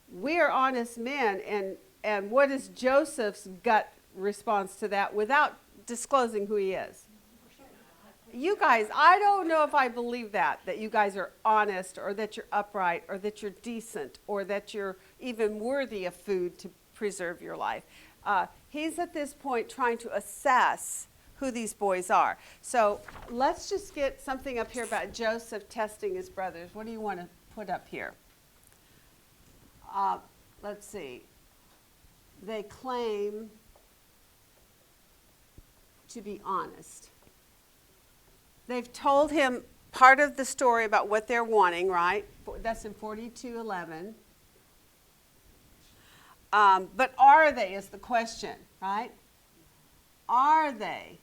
we are honest men, and what is Joseph's gut response to that without disclosing who he is? You guys, I don't know if I believe that you guys are honest, or that you're upright, or that you're decent, or that you're even worthy of food to preserve your life. He's at this point trying to assess who these boys are. So let's just get something up here about Joseph testing his brothers. What do you want to put up here? Let's see. They claim to be honest. They've told him part of the story about what they're wanting, right? That's in 42:11. But are they is the question, right? Are they?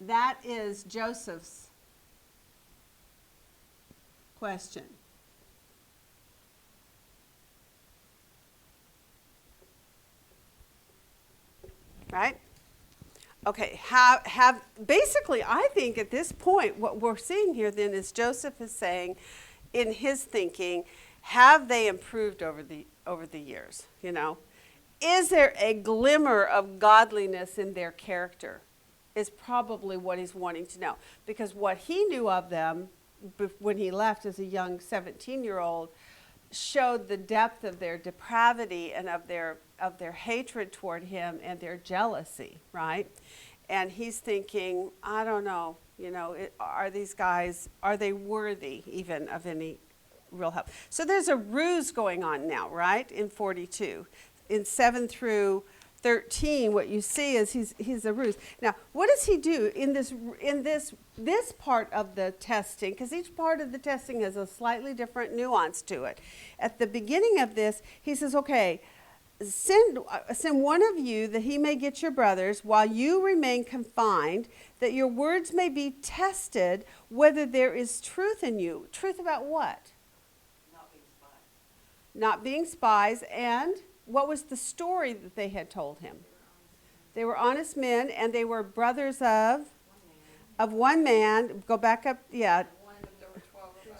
That is Joseph's question. Right? Okay, basically, I think at this point, what we're seeing here then is Joseph is saying, in his thinking, have they improved over the years? You know, is there a glimmer of godliness in their character? Is probably what he's wanting to know, because what he knew of them when he left as a young 17-year-old showed the depth of their depravity and of their hatred toward him and their jealousy, right? And he's thinking, I don't know, you know, are these guys, are they worthy even of any real help? So there's a ruse going on now, right, in 42. In 7 through 13, what you see is he's a ruse. Now, what does he do in this part of the testing? Because each part of the testing has a slightly different nuance to it. At the beginning of this, he says, okay, send one of you that he may get your brothers while you remain confined, that your words may be tested whether there is truth in you. Truth about what? Not being spies. Not being spies. And what was the story that they had told him? They were honest men, and they were brothers of one man. Go back up, yeah.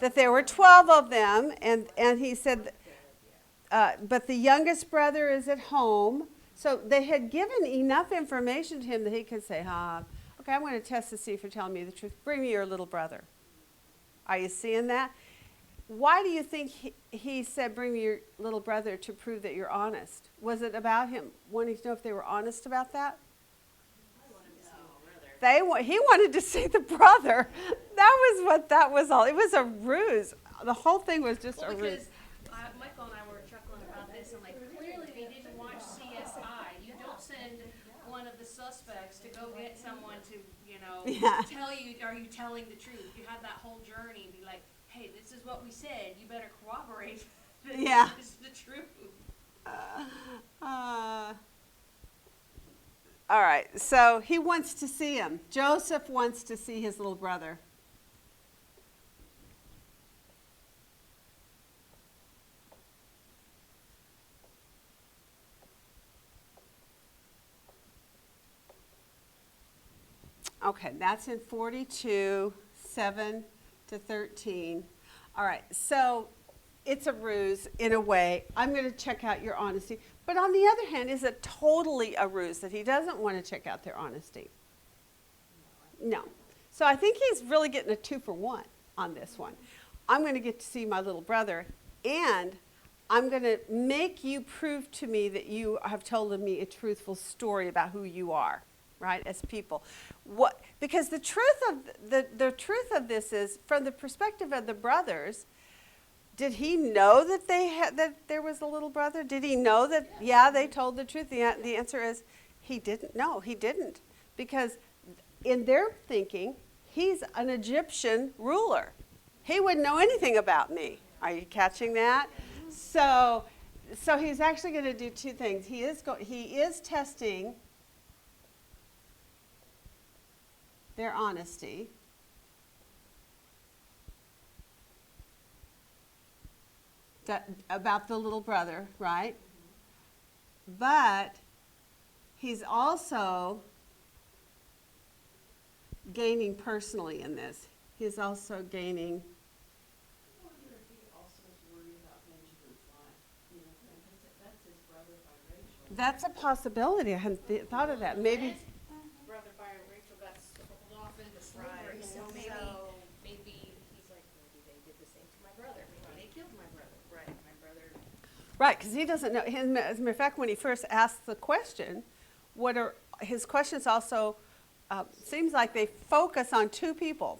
That there were 12 of them, and he said, but the youngest brother is at home. So they had given enough information to him that he could say, Okay, I'm going to test to see if you're telling me the truth. Bring me your little brother. Are you seeing that? Why do you think he said, bring me your little brother, to prove that you're honest? Was it about him wanting to know if they were honest about that? He wanted to see the brother. That was what that was all. It was a ruse. The whole thing was just a ruse. Because Michael and I were chuckling about this, and like, clearly they didn't watch CSI. You don't send one of the suspects to go get someone to, tell you, are you telling the truth? You have that whole journey and be like, hey, this is what we said. You better corroborate that this is the truth. All right, so he wants to see him. Joseph wants to see his little brother. Okay, that's in 42, 7 to 13. All right, so it's a ruse in a way. I'm going to check out your honesty. But on the other hand, is it totally a ruse that he doesn't want to check out their honesty? No. So I think he's really getting a 2 for 1 on this one. I'm going to get to see my little brother, and I'm going to make you prove to me that you have told me a truthful story about who you are, right, as people. Because the truth of this is, from the perspective of the brothers, did he know that that there was a little brother? Did he know that, they told the truth? The answer is he didn't. No, he didn't. Because in their thinking, he's an Egyptian ruler. He wouldn't know anything about me. Are you catching that? So he's actually going to do 2 things. He is testing their honesty. About the little brother, right? But he's also gaining personally in this. He's also gaining. I wonder if he also is worried about Benjamin's life. That's his brother by Rachel. That's a possibility. I hadn't thought of that. Maybe. His brother by Rachel got sold off into slavery, so maybe he's like, maybe they did the same to my brother. Maybe they killed my brother. Right, my brother. Right, because he doesn't know. As a matter of fact, when he first asked the question, his questions also seems like they focus on 2 people,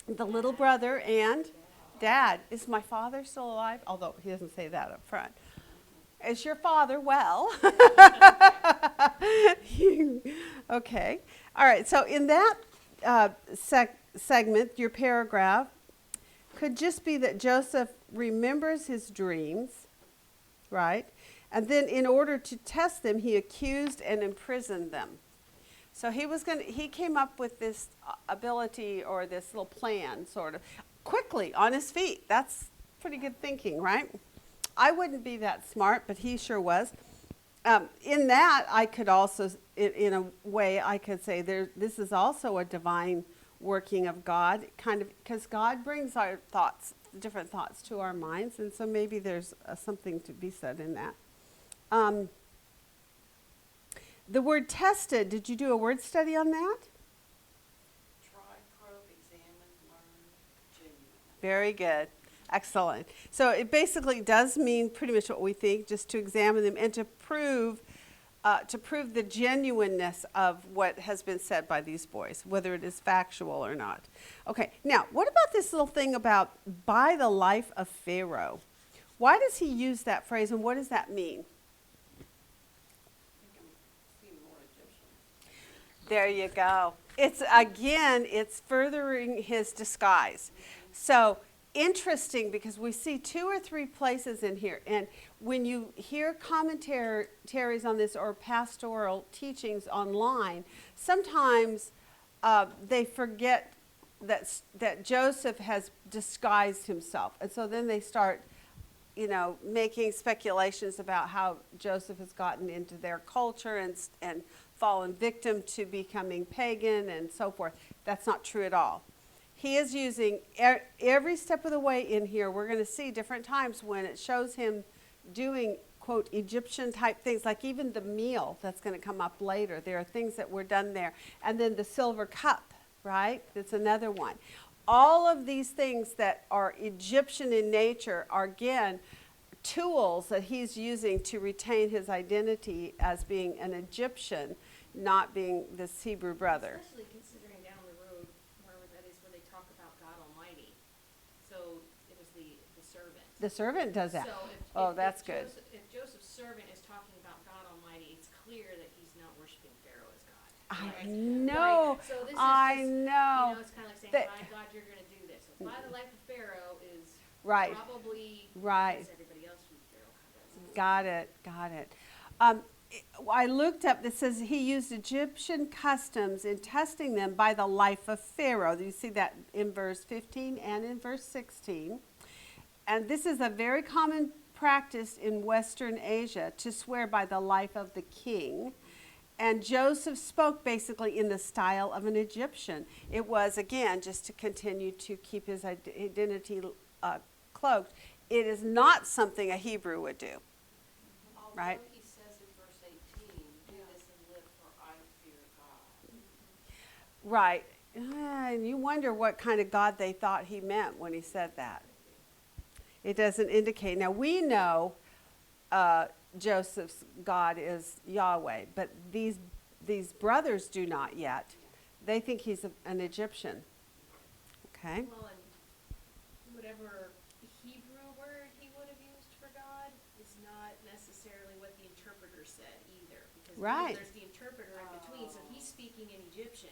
the little brother and Dad. Is my father still alive? Although he doesn't say that up front. Is your father well? Okay. All right, so in that segment, your paragraph could just be that Joseph remembers his dreams, right? And then in order to test them, he accused and imprisoned them. So he came up with this ability, or this little plan, sort of, quickly, on his feet. That's pretty good thinking, right? I wouldn't be that smart, but he sure was. In that, I could also, in a way, I could say this is also a divine working of God, kind of, because God brings our thoughts, different thoughts to our minds, and so maybe there's something to be said in that. The word tested, did you do a word study on that? Try, probe, examine, learn, genuine. Very good. Excellent. So it basically does mean pretty much what we think, just to examine them and to prove the genuineness of what has been said by these boys, whether it is factual or not. Okay, now, what about this little thing about by the life of Pharaoh? Why does he use that phrase, and what does that mean? There you go. It's furthering his disguise. So interesting, because we see 2 or 3 places in here, and when you hear commentaries on this or pastoral teachings online, sometimes they forget that Joseph has disguised himself, and so then they start making speculations about how Joseph has gotten into their culture and fallen victim to becoming pagan and so forth. That's not true at all. He is using every step of the way in here. We're going to see different times when it shows him doing quote, Egyptian type things, like even the meal that's going to come up later. There are things that were done there. And then the silver cup, right? That's another one. All of these things that are Egyptian in nature are, again, tools that he's using to retain his identity as being an Egyptian, not being this Hebrew brother. Especially considering down the road, wherever that is, where they talk about God Almighty. So it was the servant. The servant does that. So That's good. If Joseph's servant is talking about God Almighty, it's clear that he's not worshiping Pharaoh as God. I know. Right? So this is I just, know. it's kind of like saying, That- by God, you're going to do this. So by the life of Pharaoh is Right. probably Right. as everybody else who Pharaoh does. Got it. I looked up, it says he used Egyptian customs in testing them by the life of Pharaoh. You see that in verse 15 and in verse 16. And this is a very common practice in Western Asia, to swear by the life of the king. And Joseph spoke basically in the style of an Egyptian. It was, again, just to continue to keep his identity cloaked. It is not something a Hebrew would do. Right. Although he says in verse 18, do this and live, for I fear God. Right. And you wonder what kind of God they thought he meant when he said that. It doesn't indicate. Now, we know Joseph's God is Yahweh, but these brothers do not yet. They think he's an Egyptian. Okay? Well, and whatever Hebrew word he would have used for God is not necessarily what the interpreter said either. Because Right. there's the interpreter in between, so he's speaking in Egyptian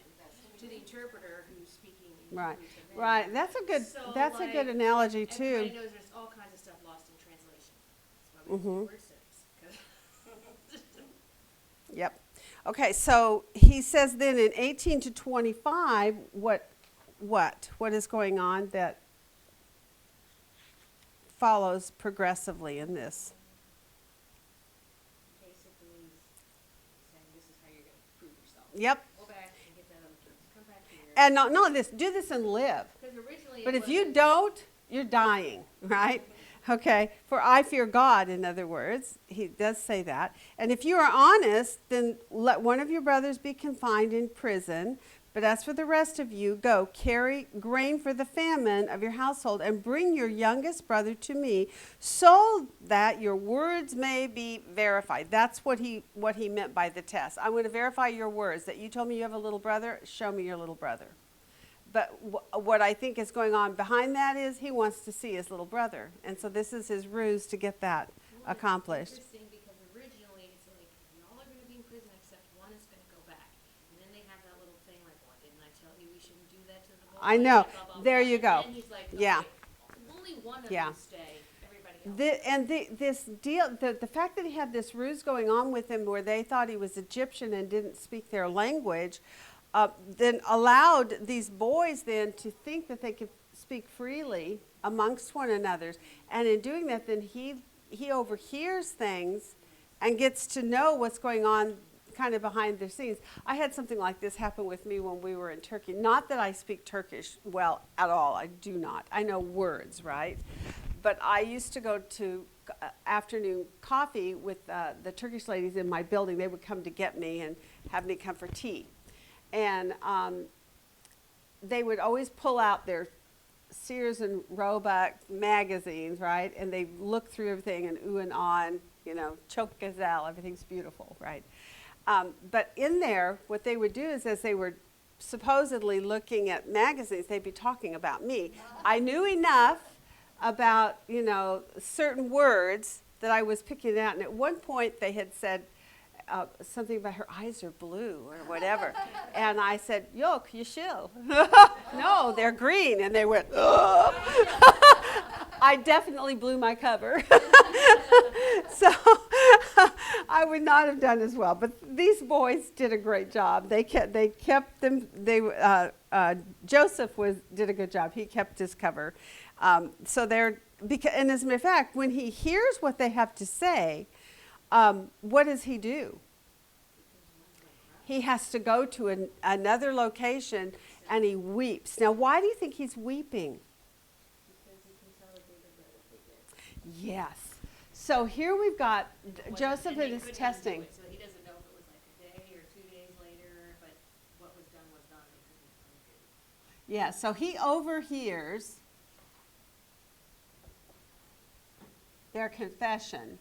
to the interpreter who's speaking in Right. Hebrew to them. Right. That's a good. So, that's a good like, analogy too. Everybody knows there's all kinds of stuff lost in translation. That's why we use word studies. 'Cause Yep. Okay. So he says then in 18 to 25, what is going on that follows progressively in this? basically saying this is how you're going to prove yourself. Yep. Go back and get that other truth. Come back here. And not this. Do this and live. Because originally But it if you wasn't- don't, you're dying, right? Okay, for I fear God, in other words. He does say that. And if you are honest, then let one of your brothers be confined in prison. But as for the rest of you, go, carry grain for the famine of your household, and bring your youngest brother to me, so that your words may be verified. That's what he meant by the test. I'm going to verify your words, that you told me you have a little brother. Show me your little brother. But what I think is going on behind that is he wants to see his little brother. And so this is his ruse to get that Well, it's accomplished. interesting because originally it's like, y'all are going to be in prison except one is going to go back. And then they have that little thing like, well, didn't I tell you we shouldn't do that to the boy? I know. Blah, blah, blah. There you go. And then he's like, Yeah. okay, only one of Yeah. them stay. Everybody else. This deal, the fact that he had this ruse going on with him where they thought he was Egyptian and didn't speak their language, then allowed these boys then to think that they could speak freely amongst one another. And in doing that, then he overhears things and gets to know what's going on kind of behind the scenes. I had something like this happen with me when we were in Turkey. Not that I speak Turkish well at all. I do not. I know words, right? But I used to go to afternoon coffee with the Turkish ladies in my building. They would come to get me and have me come for tea. And they would always pull out their Sears and Roebuck magazines, right? And they look through everything and ooh and ah, and, 𝐋𝐞𝐬𝐬𝐬, everything's beautiful, right? But in there, what they would do is as they were supposedly looking at magazines, they'd be talking about me. I knew enough about, certain words that I was picking out. And at one point they had said something about her eyes are blue or whatever. And I said, 𝐏𝐞𝐬𝐬𝐬. No, they're green. And they went, oh. I definitely blew my cover. So I would not have done as well. But these boys did a great job. They kept them. Joseph did a good job. He kept his cover. And as a matter of fact, when he hears what they have to say, what does he do? He has to go to another location and he weeps. Now, why do you think he's weeping? Because he can tell that they regret what they did. Yes. So here we've got Wasn't- Joseph and they and his couldn't testing. undo it, so he doesn't know if it was like a day or 2 days later, but what was done was done, they couldn't undo. Yeah, so he overhears their confession.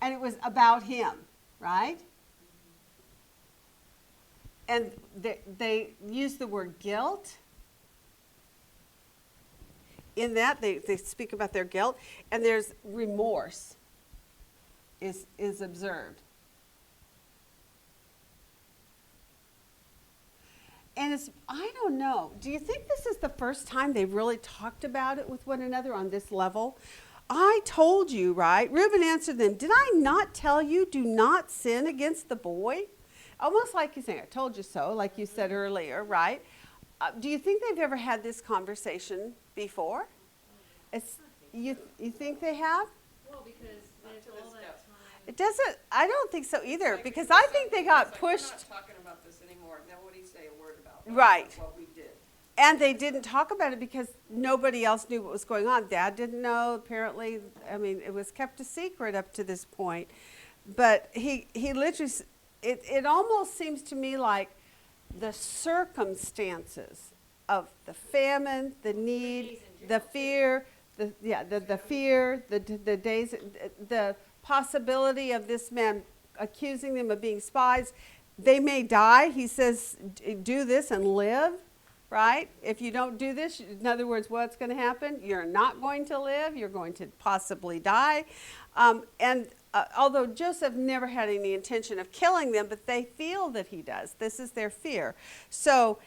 And it was about him, right? And they use the word guilt. In that, they speak about their guilt. And there's remorse is observed. And it's, I don't know, do you think this is the first time they've really talked about it with one another on this level? I told you, right? Reuben answered them, did I not tell you, do not sin against the boy? Almost like he's saying, I told you so, like you said earlier, right? Do you think they've ever had this conversation before? You think they have? Well, because there's to all this that depth. time. It doesn't, I don't think so either, Like because we were I think they saying, got it's like, pushed. We're not talking about this anymore. Nobody say a word about it. Right. That's what we did. And they didn't talk about it because nobody else knew what was going on. Dad didn't know, apparently. I mean, it was kept a secret up to this point. But he literally, it almost seems to me like the circumstances of the famine, the need, the fear, the fear, the days, the possibility of this man accusing them of being spies. They may die. He says, do this and live. Right? If you don't do this, in other words, what's going to happen? You're not going to live. You're going to possibly die. Although Joseph never had any intention of killing them, but they feel that he does. This is their fear. So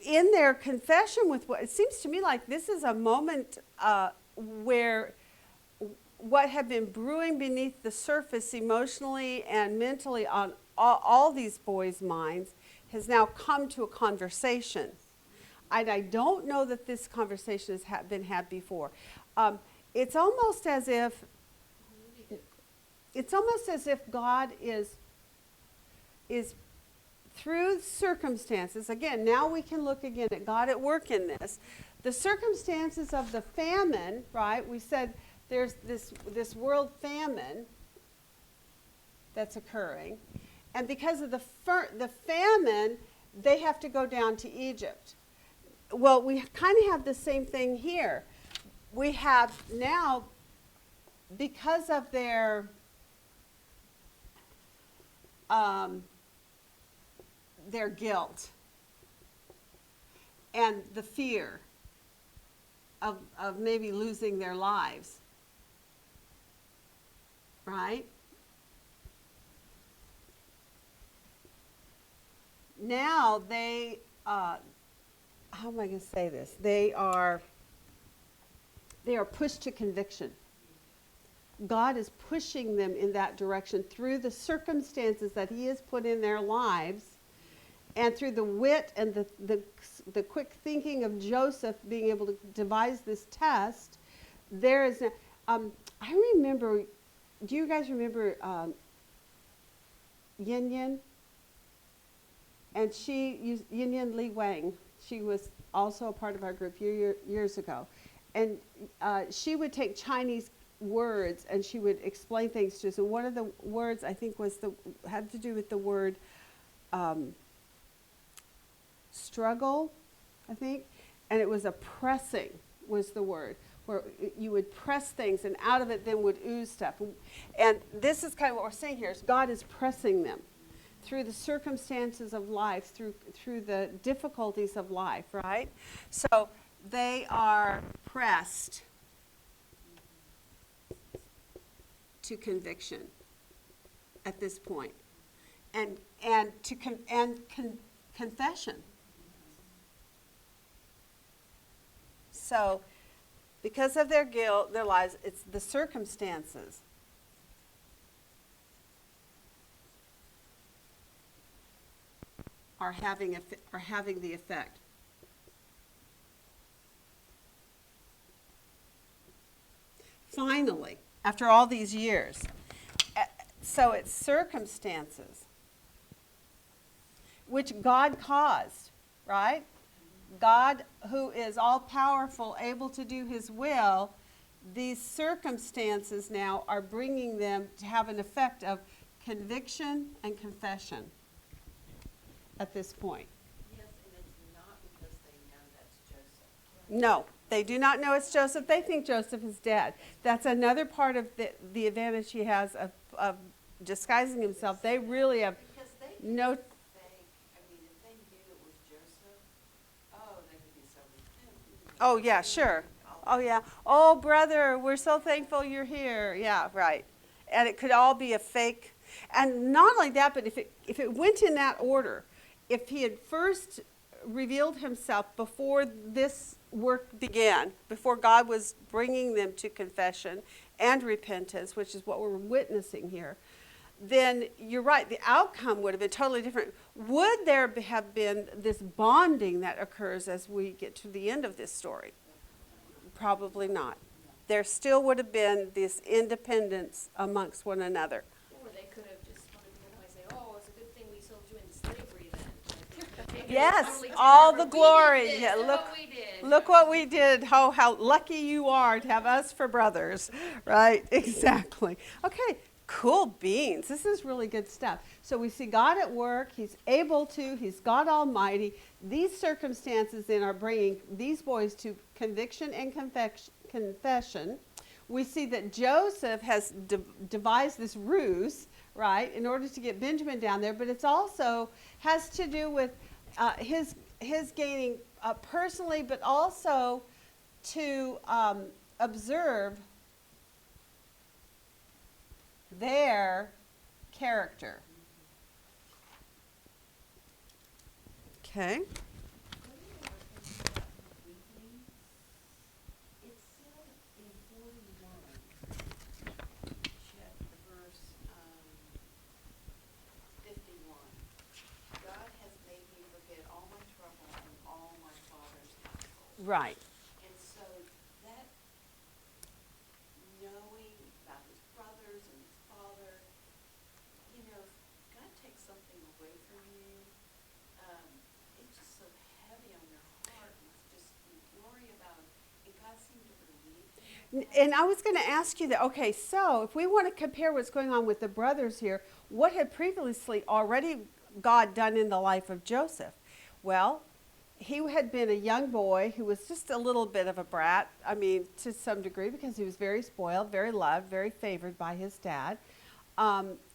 in their confession with what it seems to me like this is a moment where what had been brewing beneath the surface emotionally and mentally on all these boys' minds has now come to a conversation. And I don't know that this conversation has been had before. It's almost as if God is through circumstances. Again, now we can look again at God at work in this. The circumstances of the famine, right? We said there's this world famine that's occurring, and because of the famine, they have to go down to Egypt. Well, we kind of have the same thing here. We have now, because of their guilt and the fear of maybe losing their lives, right? Now they, how am I going to say this? They are pushed to conviction. God is pushing them in that direction through the circumstances that he has put in their lives, and through the wit and the quick thinking of Joseph being able to devise this test. There is, I remember, do you guys remember Yin? And 𝐿𝐸𝐸𝐸, she was also a part of our group years ago. And she would take Chinese words and she would explain things to us. And one of the words I think had to do with the word struggle, I think. And it was a pressing was the word, where you would press things and out of it then would ooze stuff. And this is kind of what we're saying here is God is pressing them through the circumstances of life, through the difficulties of life, right? So they are pressed to conviction at this point, and confession. So, because of their guilt, their lives, it's the circumstances. Are having the effect. Finally, after all these years, so it's circumstances which God caused, right? God, who is all powerful, able to do his will, these circumstances now are bringing them to have an effect of conviction and confession at this point. Yes, and it's not because they know that's Joseph. No, they do not know it's Joseph. They think Joseph is dead. That's another part of the advantage he has of disguising himself. They really have Because they no. could fake, I mean, if they knew it was Joseph, oh, they could be so repentant. Oh, yeah, sure. Oh, yeah. Oh, brother, we're so thankful you're here. Yeah, right. And it could all be a fake. And not only that, but if it went in that order, if he had first revealed himself before this work began, before God was bringing them to confession and repentance, which is what we're witnessing here, then you're right, the outcome would have been totally different. Would there have been this bonding that occurs as we get to the end of this story? Probably not. There still would have been this independence amongst one another. Or they could have just wanted to go and say, oh, it's a good thing we sold you into slavery then. They could have Yes, totally all taken the over. We glory. did this, Yeah, look look, what we did. look what we did. Oh, how lucky you are to have us for brothers, right? Exactly. Okay, cool beans. This is really good stuff. So we see God at work. He's able to. He's God Almighty. These circumstances then are bringing these boys to conviction and confession. We see that Joseph has devised this ruse, right, in order to get Benjamin down there, but it's also has to do with his gaining personally, but also to observe their character. Okay. It said in 41, check verse 51, God has made me forget all my trouble and all my father's household. Right. And so that knowing about his brothers and his father, you know, if God takes something away from you, it's just so heavy on your heart. It's just you worry about it. And God seemed to relieve him. And I was going to ask you that, okay, so if we want to compare what's going on with the brothers here, what had previously already God done in the life of Joseph? Well, he had been a young boy who was just a little bit of a brat, I mean, to some degree, because he was very spoiled, very loved, very favored by his dad.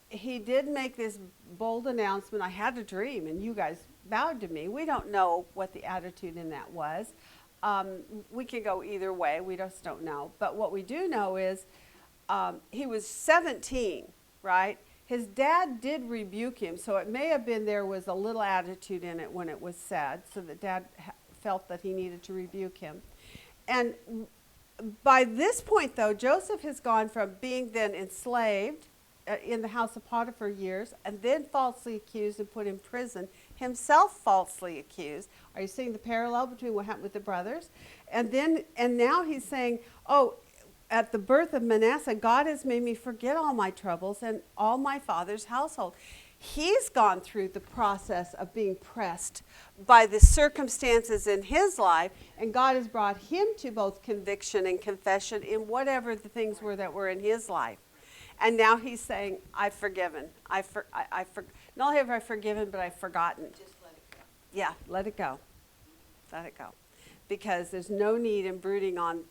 He did make this bold announcement, I had a dream, and you guys bowed to me. We don't know what the attitude in that was. We could go either way. We just don't know. But what we do know is he was 17, right? His dad did rebuke him, so it may have been there was a little attitude in it when it was said, so that dad felt that he needed to rebuke him. And by this point, though, Joseph has gone from being then enslaved in the house of Potiphar years, and then falsely accused and put in prison, himself falsely accused. Are you seeing the parallel between what happened with the brothers? And now he's saying, oh, at the birth of Manasseh, God has made me forget all my troubles and all my father's household. He's gone through the process of being pressed by the circumstances in his life, and God has brought him to both conviction and confession in whatever the things were that were in his life. And now he's saying, I've forgiven. Not only have I forgiven, but I've forgotten. Just let it go. Yeah, let it go. Let it go. Because there's no need in brooding on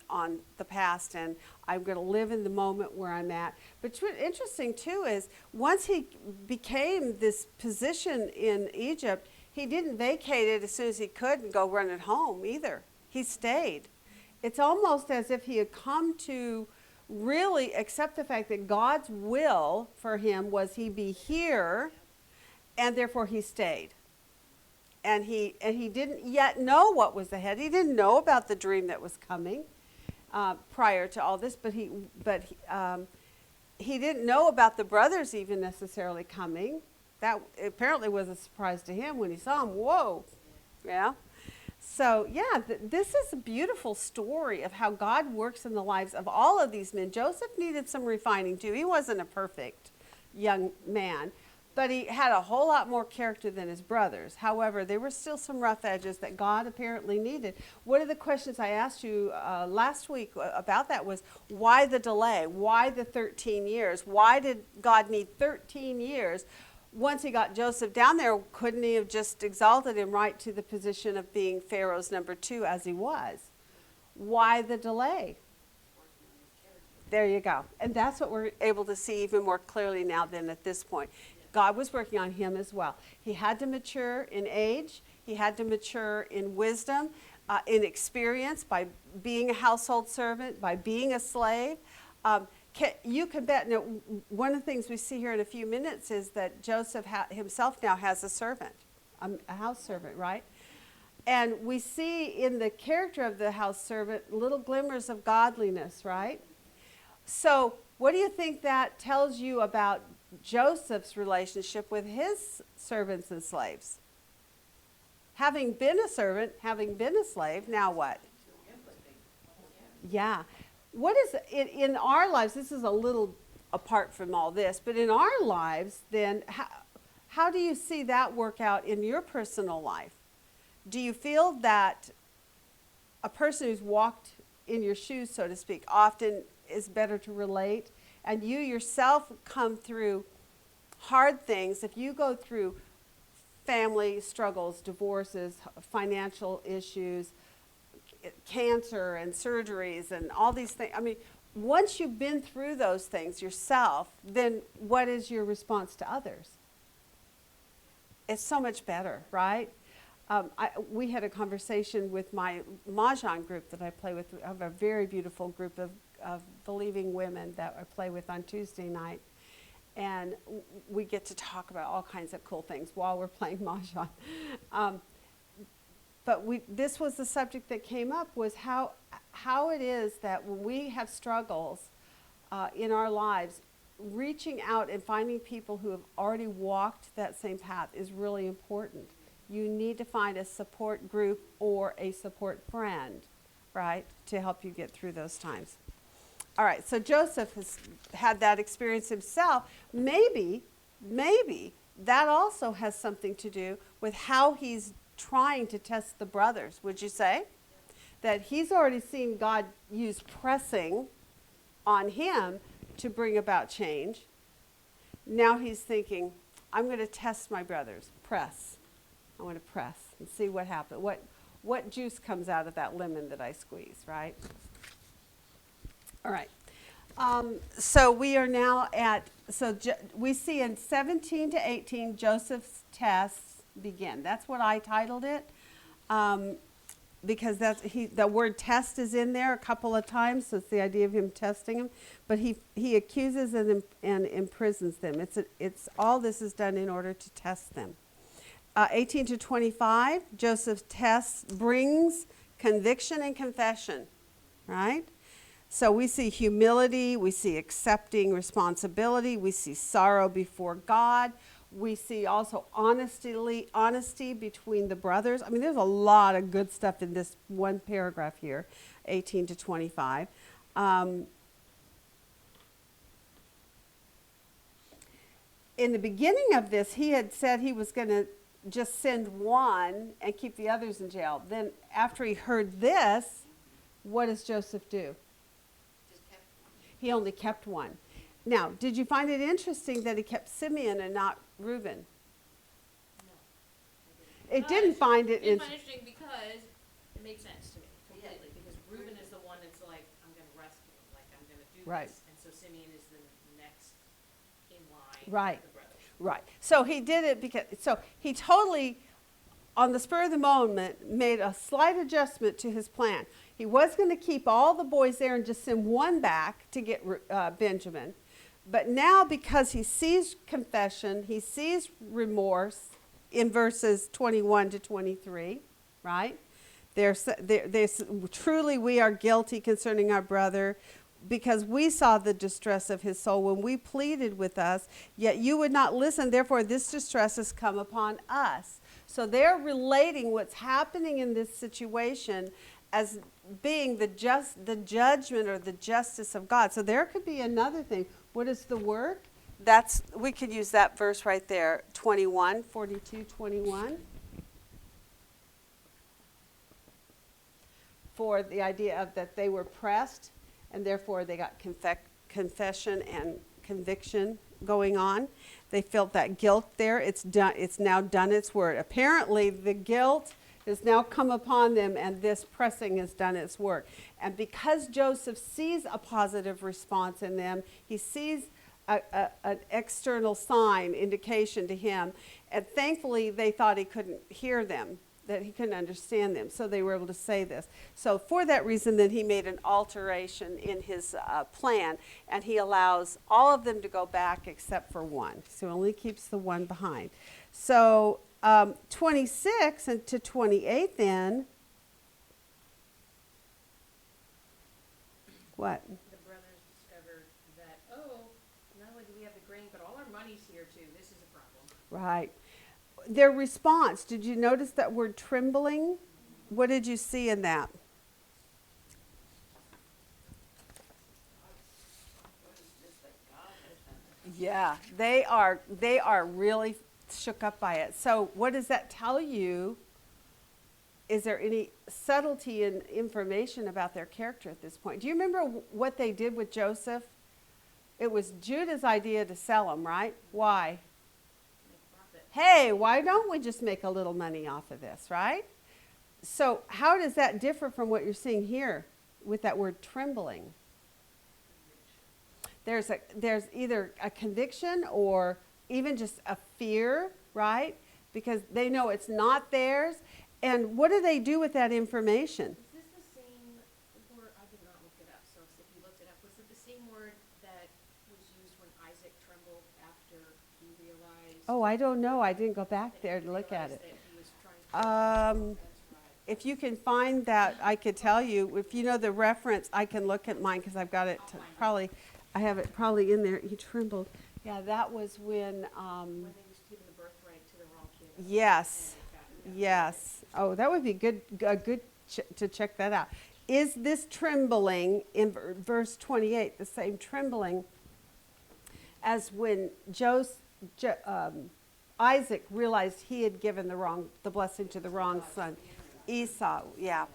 the past, and I'm going to live in the moment where I'm at. But what's interesting, too, is once he became this position in Egypt, he didn't vacate it as soon as he could and go run it home either. He stayed. It's almost as if he had come to really accept the fact that God's will for him was he be here, and therefore he stayed. And he didn't yet know what was ahead. He didn't know about the dream that was coming prior to all this, but he didn't know about the brothers even necessarily coming. That apparently was a surprise to him when he saw them. Whoa, yeah. So yeah, this is a beautiful story of how God works in the lives of all of these men. Joseph needed some refining too. He wasn't a perfect young man. But he had a whole lot more character than his brothers. However, there were still some rough edges that God apparently needed. One of the questions I asked you last week about that was, why the delay? Why the 13 years? Why did God need 13 years? Once he got Joseph down there, couldn't he have just exalted him right to the position of being Pharaoh's number 2 as he was? Why the delay? There you go. And that's what we're able to see even more clearly now than at this point. God was working on him as well. He had to mature in age. He had to mature in wisdom, in experience, by being a household servant, by being a slave. You can bet. Now, one of the things we see here in a few minutes is that Joseph himself now has a servant, a house servant, right? And we see in the character of the house servant little glimmers of godliness, right? So what do you think that tells you about Joseph's relationship with his servants and slaves? Having been a servant, having been a slave, now what? Yeah. What is in our lives, this is a little apart from all this, but in our lives, then how do you see that work out in your personal life? Do you feel that a person who's walked in your shoes, so to speak, often is better to relate? And you yourself come through hard things. If you go through family struggles, divorces, financial issues, cancer and surgeries and all these things. I mean, once you've been through those things yourself, then what is your response to others? It's so much better, right? We had a conversation with my Mahjong group that I play with. I have a very beautiful group of believing women that I play with on Tuesday night. And we get to talk about all kinds of cool things while we're playing Mahjong. But this was the subject that came up, was how it is that when we have struggles in our lives, reaching out and finding people who have already walked that same path is really important. You need to find a support group or a support friend, right, to help you get through those times. All right, so Joseph has had that experience himself. Maybe that also has something to do with how he's trying to test the brothers, would you say? That he's already seen God use pressing on him to bring about change. Now he's thinking, I'm going to test my brothers. Press. I want to press and see what happens. What juice comes out of that lemon that I squeeze, right? All right. So we are now at, we see in 17 to 18, Joseph's tests begin. That's what I titled it, because the word test is in there a couple of times, so it's the idea of him testing them. But he accuses and imprisons them. It's all this is done in order to test them. 18 to 25, Joseph's test brings conviction and confession, right? So we see humility, we see accepting responsibility, we see sorrow before God, we see also honesty between the brothers. I mean, there's a lot of good stuff in this one paragraph here, 18 to 25. In the beginning of this, he had said he was going to just send one and keep the others in jail. Then after he heard this, what does Joseph do? He only kept one. Now, did you find it interesting that he kept Simeon and not Reuben? No. It didn't find it interesting because it made sense to me completely. Because Reuben is the one that's like, I'm going to rescue him, like I'm going to do right. this, and so Simeon is the next in line. Right. Of the brothers. Right. So he did it because he totally, on the spur of the moment, made a slight adjustment to his plan. He was going to keep all the boys there and just send one back to get Benjamin. But now, because he sees confession, he sees remorse in verses 21 to 23, right? There's truly we are guilty concerning our brother, because we saw the distress of his soul when we pleaded with us, yet you would not listen. Therefore, this distress has come upon us. So they're relating what's happening in this situation as being the judgment or the justice of God. So there could be another thing. What is the work? we could use that verse right there, 21, 42, 21. For the idea of that they were pressed, and therefore they got confession and conviction going on. They felt that guilt there. It's done. It's now done its work. Apparently, the guilt has now come upon them, and this pressing has done its work. And because Joseph sees a positive response in them, he sees an external sign, indication to him, and thankfully they thought he couldn't hear them, that he couldn't understand them, so they were able to say this. So for that reason, then he made an alteration in his plan, and he allows all of them to go back except for one. So he only keeps the one behind. So 26 and to 28 then, what? The brothers discovered that, not only do we have the grain, but all our money's here too. This is a problem. Right. Their response, did you notice that word trembling? What did you see in that? Yeah, they are really shook up by it. So what does that tell you? Is there any subtlety in information about their character at this point? Do you remember what they did with Joseph? It was Judah's idea to sell him, right? Why? Hey, why don't we just make a little money off of this, right? So how does that differ from what you're seeing here with that word trembling? There's either a conviction or even just a fear, right? Because they know it's not theirs. And what do they do with that information? Is this the same word? I did not look it up, so if you looked it up, was it the same word that was used when Isaac trembled after he realized? Oh, I don't know. I didn't go back there to look at it. If you can find that, I could tell you. If you know the reference, I can look at mine because I've got it probably. I have it probably in there. He trembled. Yeah, that was when. When they was giving the birthright to the wrong kid. Yes. Yes. Oh, that would be good to check that out. Is this trembling in verse 28 the same trembling as when Isaac realized he had given the blessing to the wrong son, Esau? Yeah,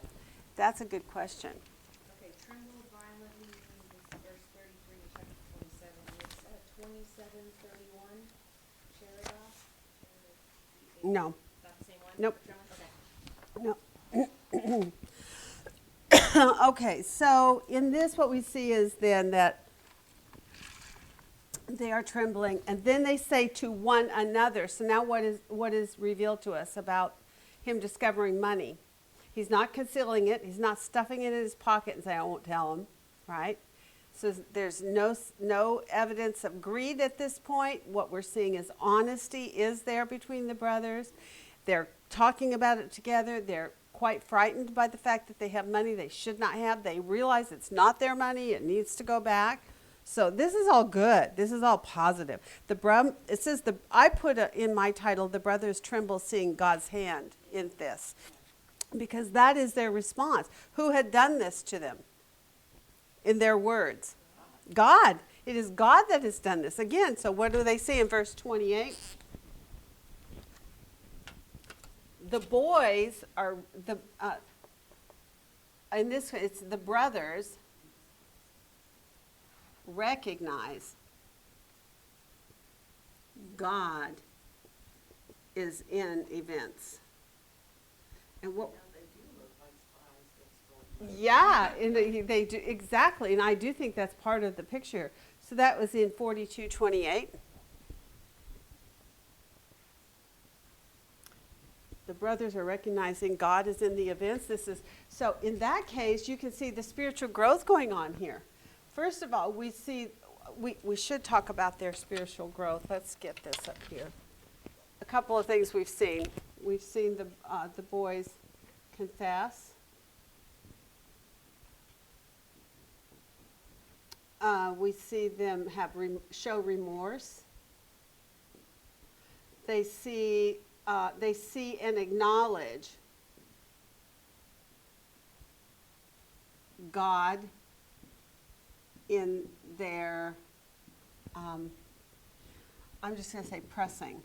that's a good question. Okay, trembled violently is verse 33 to chapter 27. It's 27:31. No. Not the same one? Nope. Okay. No. Okay, so in this what we see is then that they are trembling, and then they say to one another. So now what is revealed to us about him discovering money? He's not concealing it. He's not stuffing it in his pocket and saying, I won't tell him, right? So there's no evidence of greed at this point. What we're seeing is honesty is there between the brothers. They're talking about it together. They're quite frightened by the fact that they have money they should not have. They realize it's not their money. It needs to go back. So this is all good. This is all positive. It says I put in my title, the brothers tremble seeing God's hand in this, because that is their response. Who had done this to them? In their words, God. It is God that has done this. Again, so what do they say in verse 28? The boys are in this case, it's the brothers recognize God is in events. And what? Yeah, and they do exactly, and I do think that's part of the picture. So that was in 42:28. The brothers are recognizing God is in the events. So in that case, you can see the spiritual growth going on here. First of all, we should talk about their spiritual growth. Let's get this up here. A couple of things we've seen. We've seen the boys confess. We see them show remorse. They see and acknowledge God in their I'm just going to say pressing.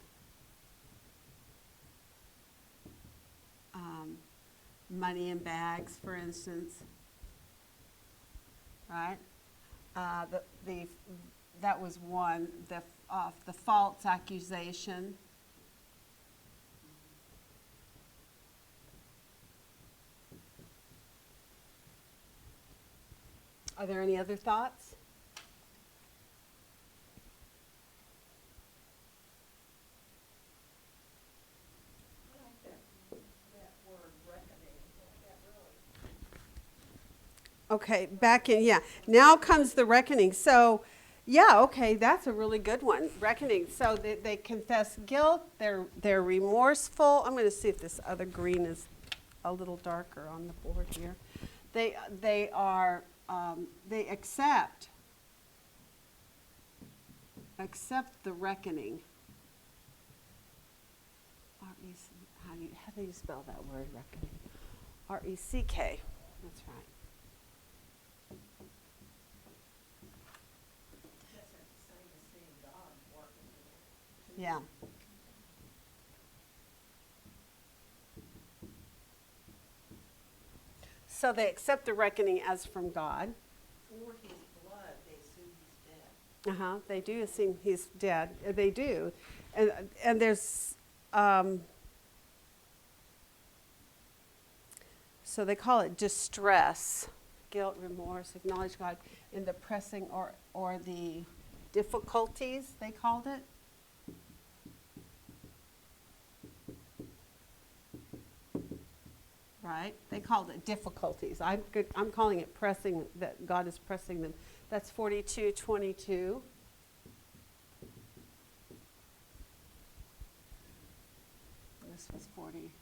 Money in bags, for instance. Right? That was one. The false accusation. Are there any other thoughts? I like that word reckoning, that really. Okay, back in, yeah. Now comes the reckoning. So, yeah, okay, that's a really good one. Reckoning. So they confess guilt. They're remorseful. I'm going to see if this other green is a little darker on the board here. They accept the reckoning. R-E-C, how do you spell that word, reckoning? R-E-C-K. That's right. That's the same as seeing God working in it. Yeah. So they accept the reckoning as from God. For his blood, they assume he's dead. They do assume he's dead. They do, and there's so they call it distress, guilt, remorse, acknowledge God in the pressing or the difficulties. They called it. Right? They called it difficulties. I'm calling it pressing, that God is pressing them. That's 42:22. This was 40.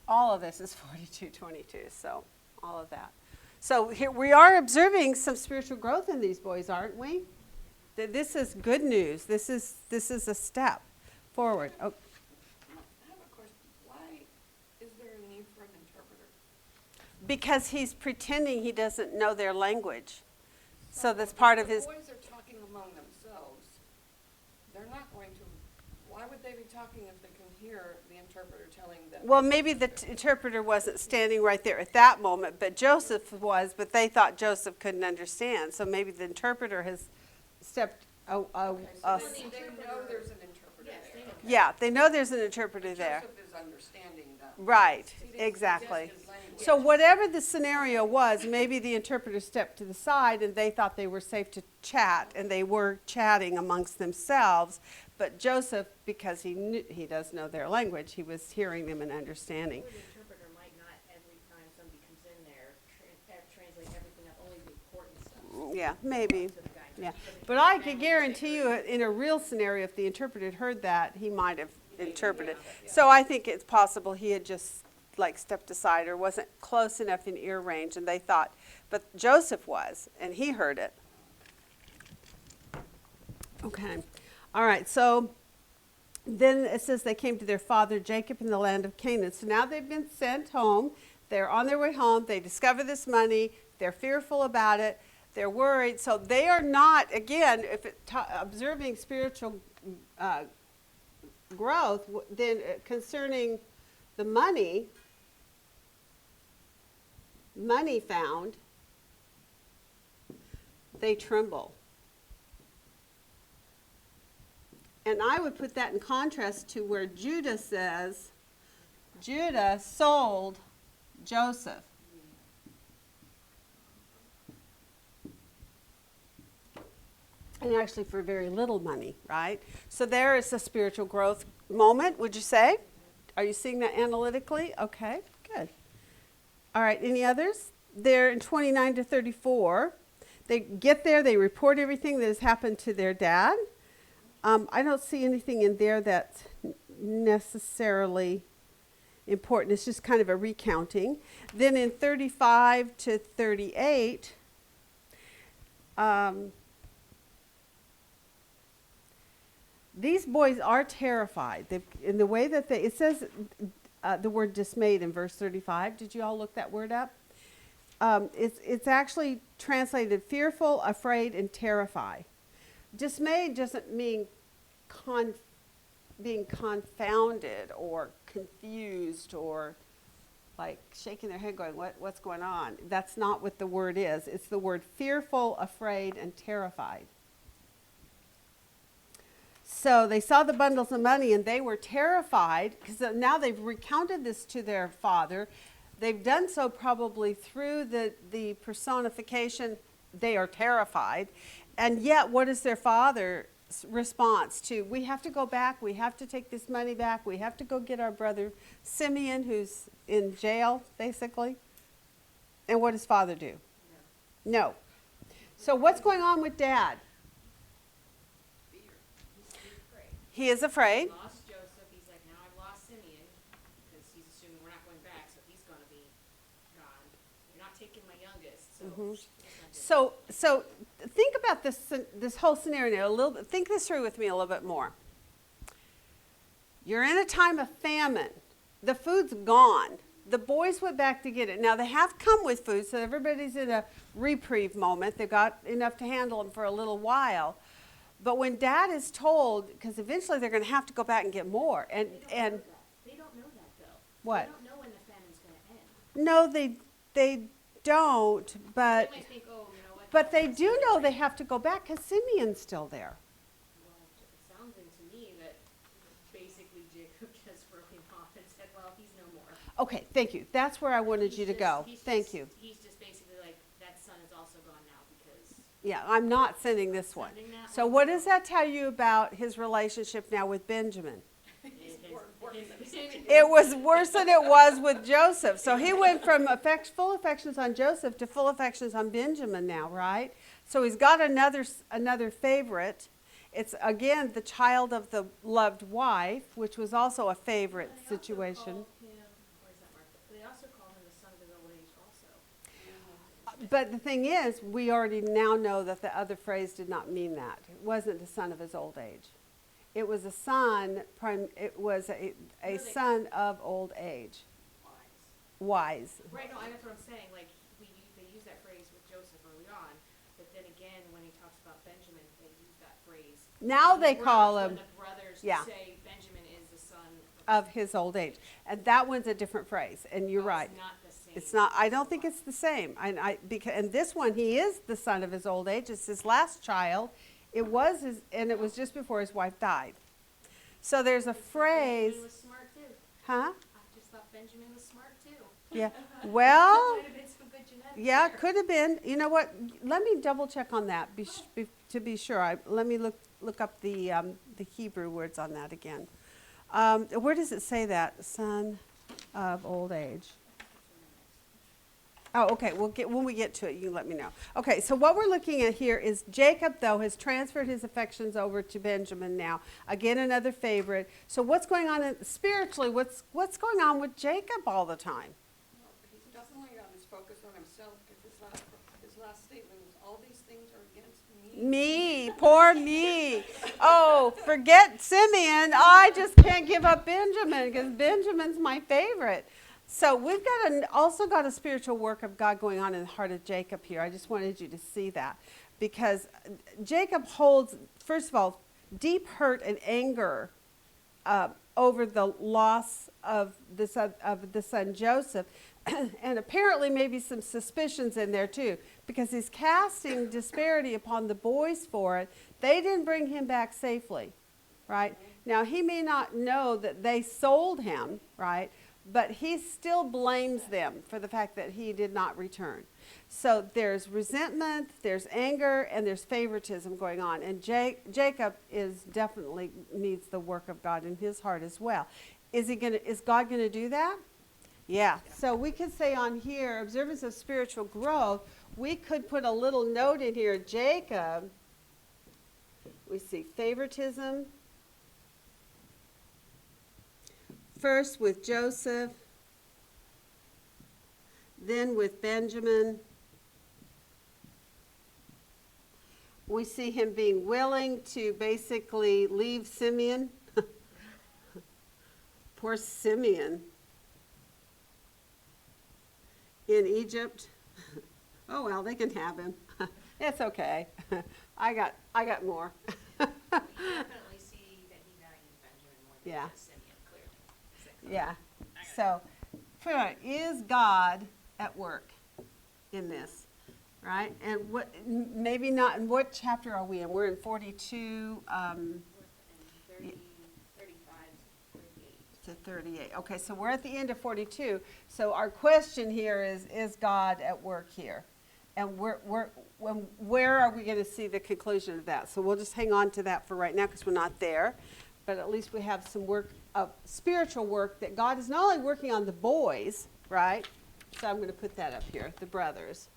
All of this is 42:22, so all of that. So here we are observing some spiritual growth in these boys, aren't we? This is good news. This is a step forward. Oh. I have a question. Why is there a need for an interpreter? Because he's pretending he doesn't know their language. So that's part of his. The boys are talking among themselves. They're not going to. Why would they be talking if they can hear the interpreter telling them? Well, maybe the interpreter wasn't standing right there at that moment, but Joseph was, but they thought Joseph couldn't understand. So maybe the interpreter has stepped. Okay, so they know there's an interpreter there. Yeah, they know there's an interpreter there. Joseph is understanding them. Right, He didn't exactly. suggest his language. So whatever the scenario was, maybe the interpreter stepped to the side and they thought they were safe to chat, and they were chatting amongst themselves. But Joseph, because he does know their language, he was hearing them and understanding. Or the interpreter might not every time somebody comes in there translate everything up, only the important stuff. Yeah, maybe. To the guy. Yeah, but I could guarantee you, in a real scenario, if the interpreter had heard that, he might have interpreted. So I think it's possible he had just stepped aside or wasn't close enough in ear range, and they thought, but Joseph was, and he heard it. Okay, all right. So then it says they came to their father Jacob in the land of Canaan. So now they've been sent home. They're on their way home. They discover this money. They're fearful about it. They're worried. So they are not, again, if observing spiritual growth, then concerning the money found, they tremble. And I would put that in contrast to where Judah says, Judah sold Joseph. And actually for very little money, right? So there is a spiritual growth moment, would you say? Are you seeing that analytically? Okay, good. All right, any others? They're in 29 to 34. They get there, they report everything that has happened to their dad. I don't see anything in there that's necessarily important. It's just kind of a recounting. Then in 35 to 38, these boys are terrified. In the way that it says the word dismayed in verse 35. Did you all look that word up? It's actually translated fearful, afraid, and terrified. dismayed doesn't mean being confounded or confused or like shaking their head going, what's going on? That's not what the word is. It's the word fearful, afraid, and terrified. So they saw the bundles of money and they were terrified because now they've recounted this to their father. They've done so probably through the personification. They are terrified. And yet, what is their father's response to, we have to go back, we have to take this money back, we have to go get our brother Simeon, who's in jail, basically? And what does father do? No. So what's going on with dad? He is afraid. He lost Joseph. He's like, now I've lost Simeon, because he's assuming we're not going back, so he's going to be gone. You're not taking my youngest, so. So think about this whole scenario a little bit. Think this through with me a little bit more. You're in a time of famine. The food's gone. The boys went back to get it. Now they have come with food, so everybody's in a reprieve moment. They've got enough to handle them for a little while. But when dad is told, because eventually they're going to have to go back and get more, and They don't know that though. What? They don't know when the famine's going to end. no, they don't. But They might think, oh, you know what? but they do know they have to go back because Simeon's still there. Well, it sounds like to me that basically Jacob just wrote him off and said, well, he's no more. Okay, thank you. That's where I wanted you to go. Thank you. He's just basically like, that son is also gone now because. Yeah, I'm not sending this one. Sending that So one? what does that tell you about his relationship now with Benjamin? It was worse than it was with Joseph. So he went from full affections on Joseph to full affections on Benjamin now, right? So he's got another favorite. It's, again, the child of the loved wife, which was also a favorite situation. They also call him the son of his old age also. But the thing is, we already now know that the other phrase did not mean that. It wasn't the son of his old age. It was a son, it was a son of old age. Wise. Right, no, that's what I'm saying, like, they use that phrase with Joseph early on, but then again, when he talks about Benjamin, they use that phrase. Now they call When him the brothers yeah. say Benjamin is the son of his old age. And that one's a different phrase, and you're right. It's not the same. It's not, I don't think it's the same. And this one, he is the son of his old age. It's his last child. It was and it was just before his wife died. So there's a phrase, Benjamin was smart too. huh? I just thought Benjamin was smart too. Yeah. Well, Might have been some good genetics yeah, there. could have been. You know what? Let me double check on that to be sure. Let me look up the Hebrew words on that again. Where does it say that? Son of old age. Oh, okay. When we get to it, you can let me know. Okay, so what we're looking at here is Jacob, though, has transferred his affections over to Benjamin now. Again, another favorite. So what's going on spiritually? What's going on with Jacob all the time? He's definitely got his focus on himself, because his last statement was, all these things are against me. Me, poor me. Oh, forget Simeon. I just can't give up Benjamin because Benjamin's my favorite. So we've also got a spiritual work of God going on in the heart of Jacob here. I just wanted you to see that because Jacob holds, first of all, deep hurt and anger over the loss of the son Joseph, and apparently maybe some suspicions in there too, because he's casting disparity upon the boys for it. They didn't bring him back safely, right? Now he may not know that they sold him, right? But he still blames them for the fact that he did not return. So there's resentment, there's anger, and there's favoritism going on. And Jacob definitely needs the work of God in his heart as well. Is God going to do that? Yeah. So we could say on here, observance of spiritual growth, we could put a little note in here, Jacob, we see favoritism. First with Joseph, then with Benjamin. We see him being willing to basically leave Simeon. Poor Simeon in Egypt. Oh, well, they can have him. It's okay. I got more. You definitely see that he values Benjamin more than Yeah. he does Simeon, clearly. Yeah. So, put on, is God at work in this? Right? And what, maybe not, in what chapter are we in? We're in 42 And 30, 35 to 38. to 38. Okay, so we're at the end of 42. So our question here is God at work here? And where are we going to see the conclusion of that? So we'll just hang on to that for right now because we're not there. But at least we have some work of spiritual work that God is not only working on the boys, right? So I'm going to put that up here, the brothers.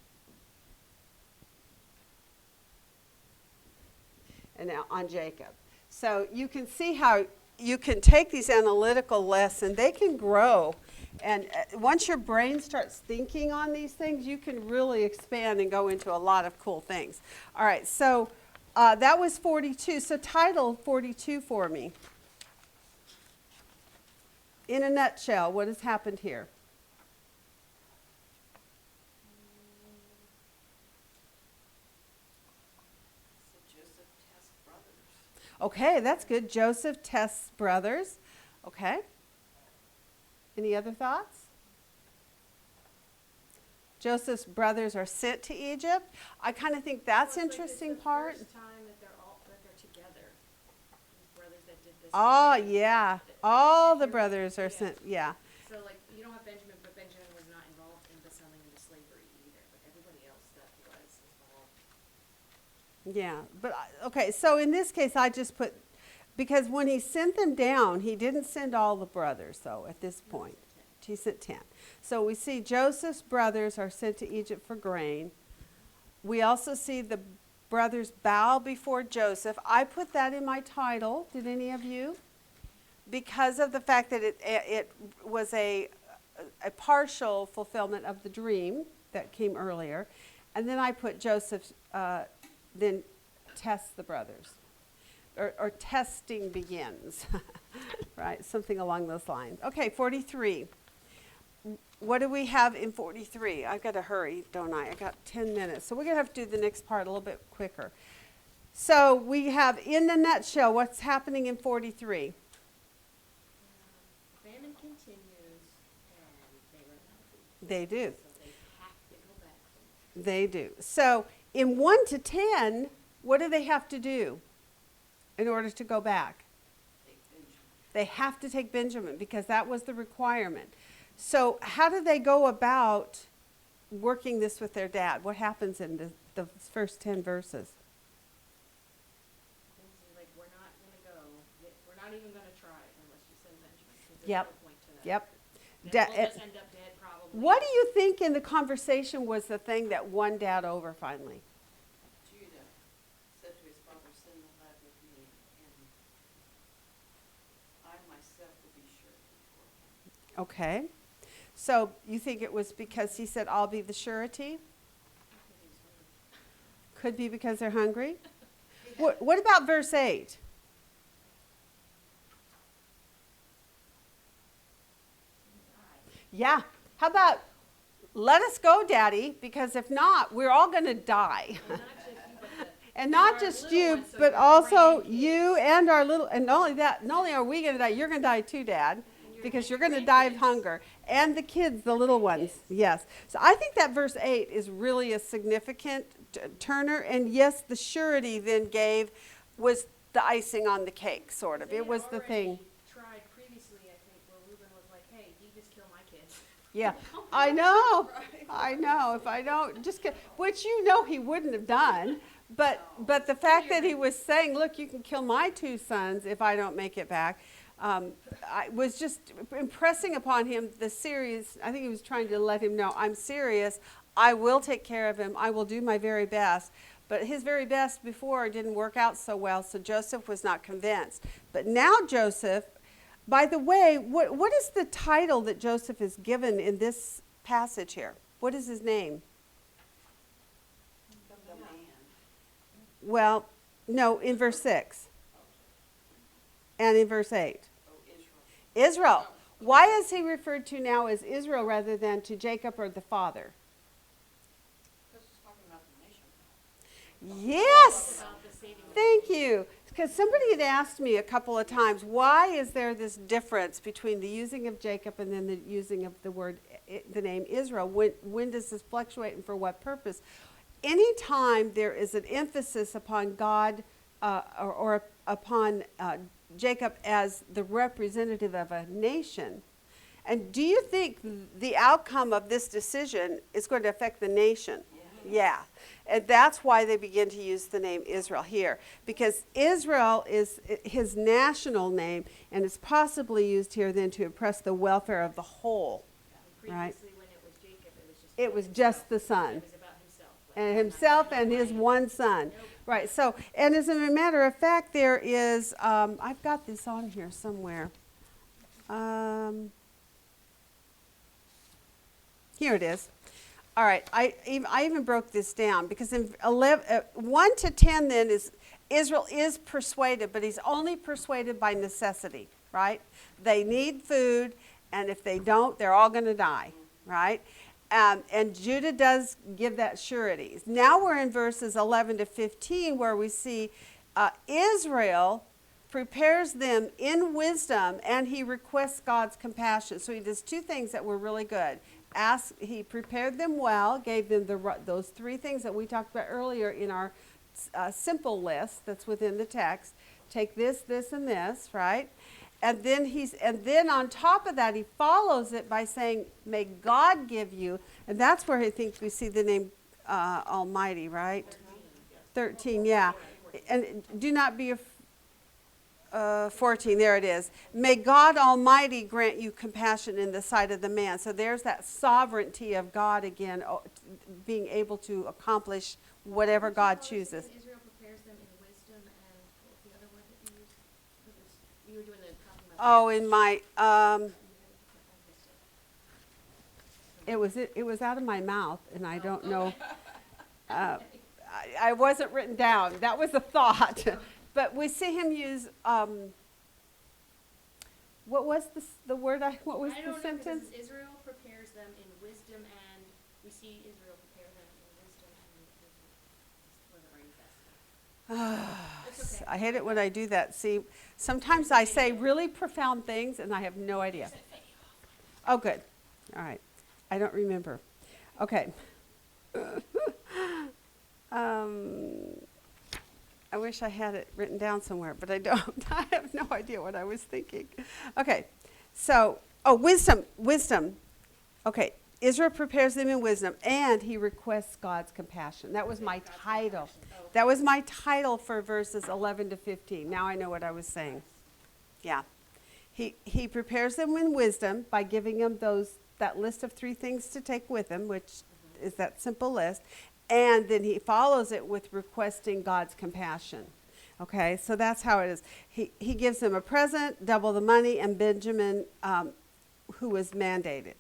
And now on Jacob. So you can see how you can take these analytical lessons, they can grow. And once your brain starts thinking on these things, you can really expand and go into a lot of cool things. All right, so that was 42. So title 42 for me. In a nutshell, what has happened here? So Joseph tests brothers. Okay, that's good. Joseph tests brothers. Okay. Any other thoughts? Joseph's brothers are sent to Egypt. I kind of think that's interesting part. First time that they're together. These brothers that did this. Oh, together. yeah. All the You're right. brothers are Yeah. sent. Yeah. So like you don't have Benjamin, but Benjamin was not involved in the selling into slavery either. But everybody else that was involved. Yeah. But, okay, so in this case, I just put, because when he sent them down, he didn't send all the brothers, though, at this point. He sent 10. So we see Joseph's brothers are sent to Egypt for grain. We also see the brothers bow before Joseph. I put that in my title. Did any of you? Because of the fact that it was a partial fulfillment of the dream that came earlier. And then I put Joseph then tests the brothers. Or testing begins, right? Something along those lines. Okay, 43. What do we have in 43? I've got to hurry, don't I? I got 10 minutes. So we're going to have to do the next part a little bit quicker. So we have, in a nutshell, what's happening in 43? Famine continues, and they run out of food. They do. So they have to go back. They do. So in 1 to 10, what do they have to do in order to go back? Take Benjamin. They have to take Benjamin because that was the requirement. So how do they go about working this with their dad? What happens in the first 10 verses? Things like we're not going to go. We're not even going to try unless you send Benjamin. 'Cause there's Yep. no point to that. Yep. And Da- we'll just end up dead probably. What do you think in the conversation was the thing that won Dad over finally? Judah said to his father, send the lad with me, and I myself will be sure before him. Okay. So you think it was because he said, I'll be the surety? Could be because they're hungry. What about verse 8? Yeah. How about, let us go, Daddy, because if not, we're all going to die. And not just you, but also you and our little, and not only that, not only are we going to die, you're going to die too, Dad, because you're going to die of hunger. And the kids, the little ones, yes. So I think that verse 8 is really a significant turner. And yes, the surety then was the icing on the cake, sort of. It was the thing. Tried previously, I think, where Reuben was like, hey, you just kill my kids. Yeah, I know. I know. If I don't, just which he wouldn't have done. But the fact that he was saying, look, you can kill my 2 sons if I don't make it back, I was just impressing upon him the serious. I think he was trying to let him know, I'm serious. I will take care of him. I will do my very best. But his very best before didn't work out so well, so Joseph was not convinced. But now Joseph, by the way, what is the title that Joseph is given in this passage here? What is his name? The man. Well, no, in verse 6 and in verse 8. Oh, Israel. Israel. Why is he referred to now as Israel rather than to Jacob or the father? Because it's talking about the nation. Yes. About the saving of Thank you. Because somebody had asked me a couple of times, why is there this difference between the using of Jacob and then the using of the word, the name Israel? When does this fluctuate and for what purpose? Anytime there is an emphasis upon God or upon Jacob as the representative of a nation, and do you think the outcome of this decision is going to affect the nation? Yeah. And that's why they begin to use the name Israel here, because Israel is his national name, and it's possibly used here then to impress the welfare of the whole. Right. Previously, when it was Jacob, It was just the son. It was about himself. And himself and his one son. Right. So, and as a matter of fact, there is, I've got this on here somewhere. Here it is. All right, I even broke this down because in 1 to 10 then is Israel is persuaded, but he's only persuaded by necessity, right? They need food, and if they don't, they're all going to die, right? And Judah does give that surety. Now we're in verses 11 to 15 where we see Israel prepares them in wisdom, and he requests God's compassion. So he does two things that were really good. He prepared them well, gave them those three things that we talked about earlier in our simple list that's within the text. Take this, this, and this, right? And then on top of that, he follows it by saying, "May God give you," and that's where I think we see the name Almighty, right? 13, yeah. And do not be afraid. 14, there it is. May God Almighty grant you compassion in the sight of the man. So there's that sovereignty of God again, being able to accomplish whatever God chooses. Israel prepares them in wisdom, and what was the other word that you used? You were doing the talking about. Oh, in my, it was out of my mouth, and I don't know. I wasn't written down. That was a thought. But we see him use, what was the word, what was I the don't know, sentence? because Israel prepares them in wisdom, and we see Israel prepare them in wisdom and wasn't writing fast. It's okay. I hate it when I do that. See, sometimes I say really profound things, and I have no idea. Oh, good. All right. I don't remember. Okay. I wish I had it written down somewhere, but I don't. I have no idea what I was thinking. Okay, so, wisdom. Okay, Israel prepares them in wisdom, and he requests God's compassion. That was my title. That was my title for verses 11 to 15. Now I know what I was saying. Yeah. He prepares them in wisdom by giving them that list of 3 things to take with him, which is that simple list. And then he follows it with requesting God's compassion. Okay, so that's how it is. He gives them a present, double the money, and Benjamin, who was mandated.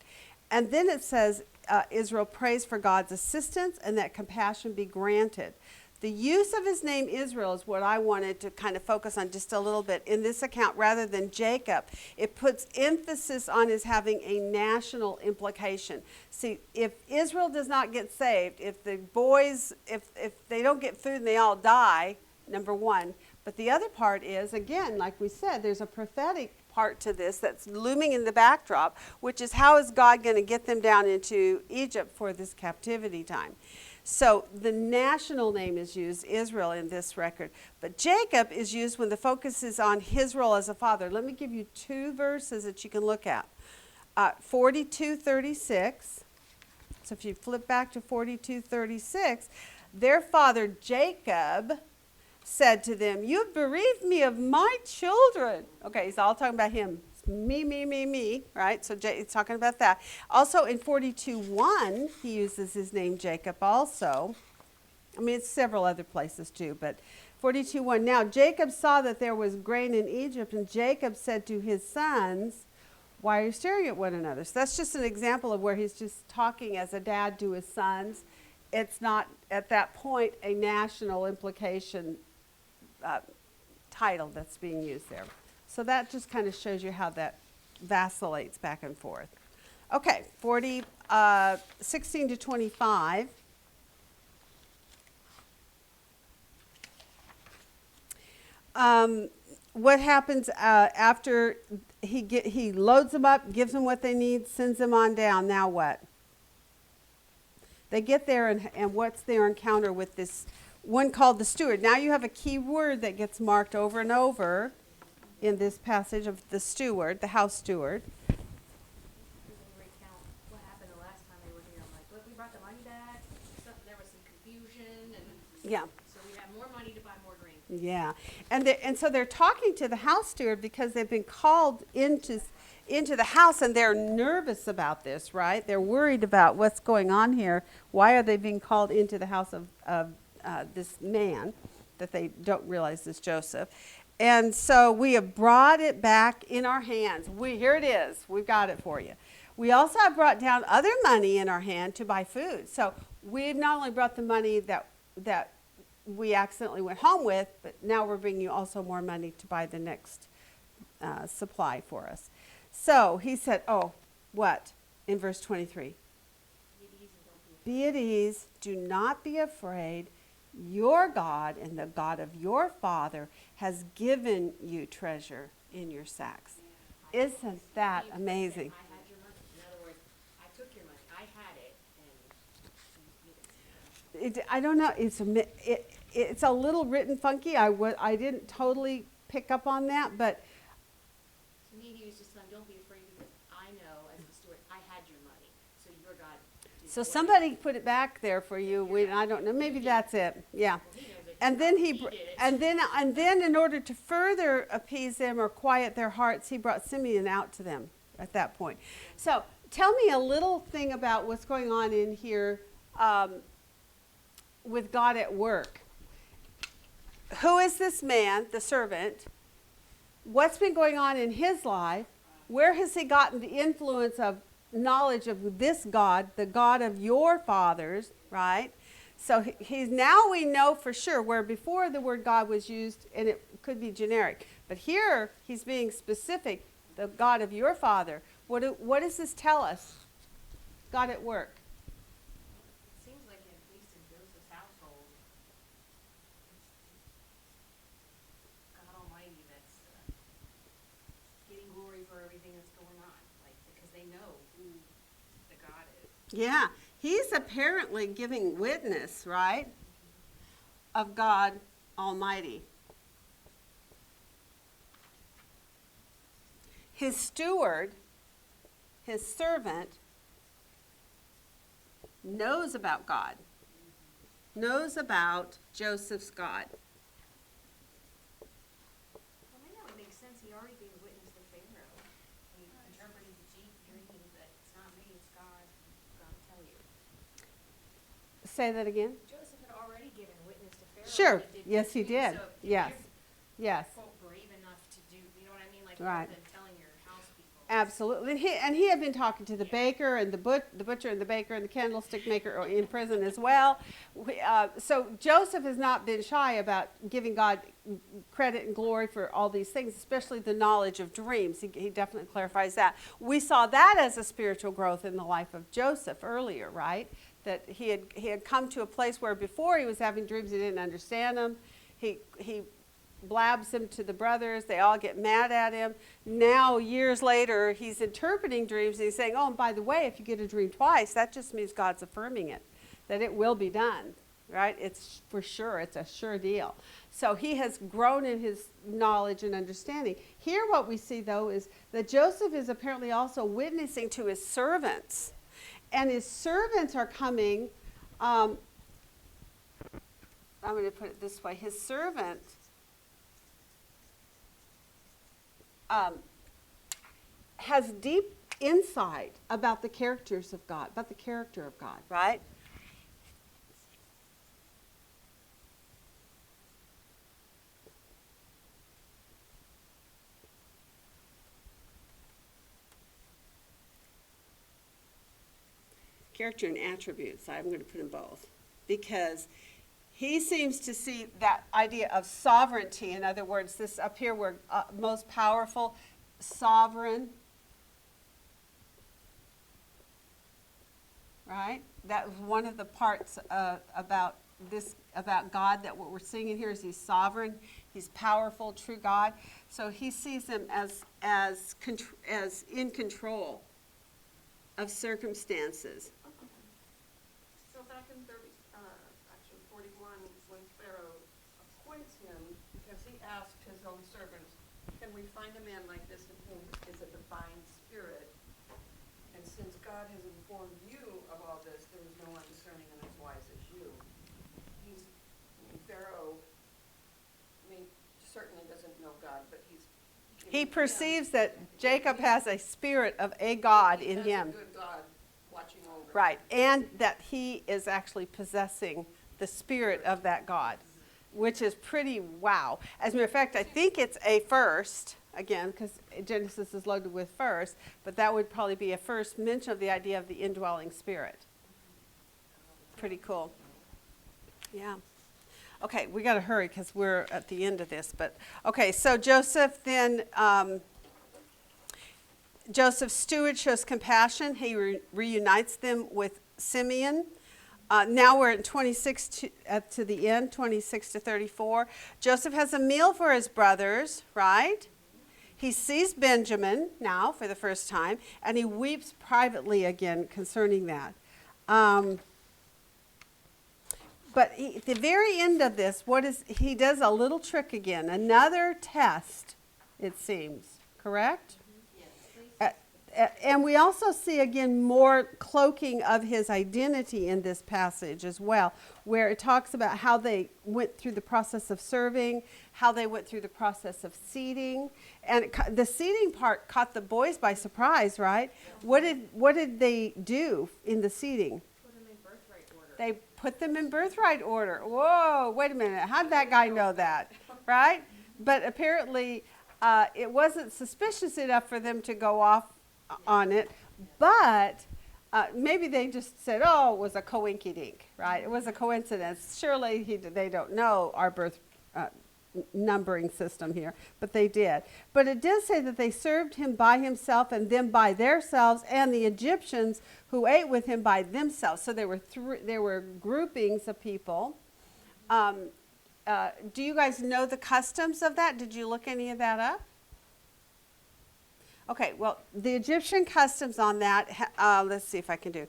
And then it says, Israel prays for God's assistance and that compassion be granted. The use of his name Israel is what I wanted to kind of focus on just a little bit. In this account, rather than Jacob, it puts emphasis on his having a national implication. See, if Israel does not get saved, if the boys, if they don't get food and they all die, number one. But the other part is, again, like we said, there's a prophetic part to this that's looming in the backdrop, which is how is God going to get them down into Egypt for this captivity time. So the national name is used, Israel, in this record. But Jacob is used when the focus is on his role as a father. Let me give you 2 verses that you can look at. 42:36. So if you flip back to 42:36, their father Jacob said to them, "You have bereaved me of my children." Okay, he's all talking about him. Me, right? So he's talking about that. Also in 42:1, he uses his name Jacob also. I mean, it's several other places too, but 42:1. Now Jacob saw that there was grain in Egypt, and Jacob said to his sons, "Why are you staring at one another?" So that's just an example of where he's just talking as a dad to his sons. It's not, at that point, a national implication title that's being used there. So that just kind of shows you how that vacillates back and forth. Okay, 16 to 25. what happens after he loads them up, gives them what they need, sends them on down? Now what? They get there, and what's their encounter with this one called the steward? Now you have a key word that gets marked over and over in this passage of the steward, the house steward. Recount what happened the last time they were here. I'm like, look, we brought the money back. There was some confusion, and Yeah. so we have more money to buy more grain. Yeah, and so they're talking to the house steward because they've been called into the house, and they're nervous about this, right? They're worried about what's going on here. Why are they being called into the house of this man that they don't realize is Joseph? And so we have brought it back in our hands. Here it is. We've got it for you. We also have brought down other money in our hand to buy food. So we've not only brought the money that we accidentally went home with, but now we're bringing you also more money to buy the next supply for us. So he said, oh, what? In verse 23. Be at ease, do not be afraid. Your God and the God of your father has given you treasure in your sacks. Isn't that amazing? I had your money. In other words, I took your money. I had it, and you didn't. I don't know. It's a little written funky. I didn't totally pick up on that, but To me, he was just saying, don't be afraid, because I know, as the steward, I had your money. So your God did so what- somebody put it back there for you. I don't know. Maybe that's it. Yeah. Well, he knows it. And then He did it. and then in order to further appease them or quiet their hearts, he brought Simeon out to them at that point. So tell me a little thing about what's going on in here with God at work. Who is this man, the servant? What's been going on in his life? Where has he gotten the influence of knowledge of this God, the God of your fathers, right? So he's now we know for sure, where before the word God was used and it could be generic. But here he's being specific, the God of your father. What does this tell us? God at work. It seems like, at least in Joseph's household, it's God Almighty that's getting glory for everything that's going on, like, because they know who the God is. Yeah, he's apparently giving witness, right, of God Almighty. His steward, his servant, knows about God, knows about Joseph's God. Well, maybe that would make sense. He already gave witness to Pharaoh. He interpreted the dreams that it's not me, it's God. God will tell you. Say that again. Joseph had already given witness to Pharaoh. Sure. that did Yes, he good things. did. So if Yes. you're, Yes. quote, brave enough to do, you know what I mean? Like, Right. rather than telling your house people. Absolutely. And he had been talking to the baker and the butcher and the baker and the candlestick maker in prison as well. So Joseph has not been shy about giving God credit and glory for all these things, especially the knowledge of dreams. He definitely clarifies that. We saw that as a spiritual growth in the life of Joseph earlier, right? That he had come to a place where before he was having dreams, he didn't understand them. He blabs them to the brothers. They all get mad at him. Now, years later, he's interpreting dreams. And he's saying, oh, and by the way, if you get a dream twice, that just means God's affirming it, that it will be done, right? It's for sure. It's a sure deal. So he has grown in his knowledge and understanding. Here what we see, though, is that Joseph is apparently also witnessing to his servants. And his servants are coming, I'm going to put it this way. His servant has deep insight about the characters of God, about the character of God, right? Character and attributes, I'm going to put them both, because he seems to see that idea of sovereignty. In other words, this up here, we're most powerful, sovereign, right? That was one of the parts about this about God, that what we're seeing in here is he's sovereign, he's powerful, true God. So he sees him as in control of circumstances. So back in actually 41, when Pharaoh appoints him, because he asked his own servants, can we find a man like this in whom is a divine spirit? And since God has informed you of all this, there is no one discerning and as wise as you. Pharaoh, certainly doesn't know God, but He perceives that Jacob has a spirit of a God in him. A good God watching over him. Right, and that he is actually possessing the spirit of that God, which is pretty wow. As a matter of fact, I think it's a first, again, because Genesis is loaded with first, but that would probably be a first mention of the idea of the indwelling spirit. Pretty cool. Yeah. Okay, we got to hurry because we're at the end of this. But okay, so Joseph then, Joseph's steward shows compassion. He reunites them with Simeon. Now we're at 26 to the end, 26 to 34. Joseph has a meal for his brothers, right? He sees Benjamin now for the first time, and he weeps privately again concerning that. But at the very end of this, he does a little trick again, another test, it seems, correct? Yes. And we also see again more cloaking of his identity in this passage as well, where it talks about how they went through the process of serving, how they went through the process of seating, and the seating part caught the boys by surprise, right? What did they do in the seating? Put them in birthright order. They put them in birthright order. Whoa, wait a minute. How'd that guy know that? Right? But apparently it wasn't suspicious enough for them to go off on it. But maybe they just said, oh, it was a coinky-dink, right? It was a coincidence. Surely they don't know our birth numbering system here, but they did. But it did say that they served him by himself and them by themselves, and the Egyptians who ate with him by themselves. So there were groupings of people. Do you guys know the customs of that? Did you look any of that up? Okay, well, the Egyptian customs on that, let's see if I can do.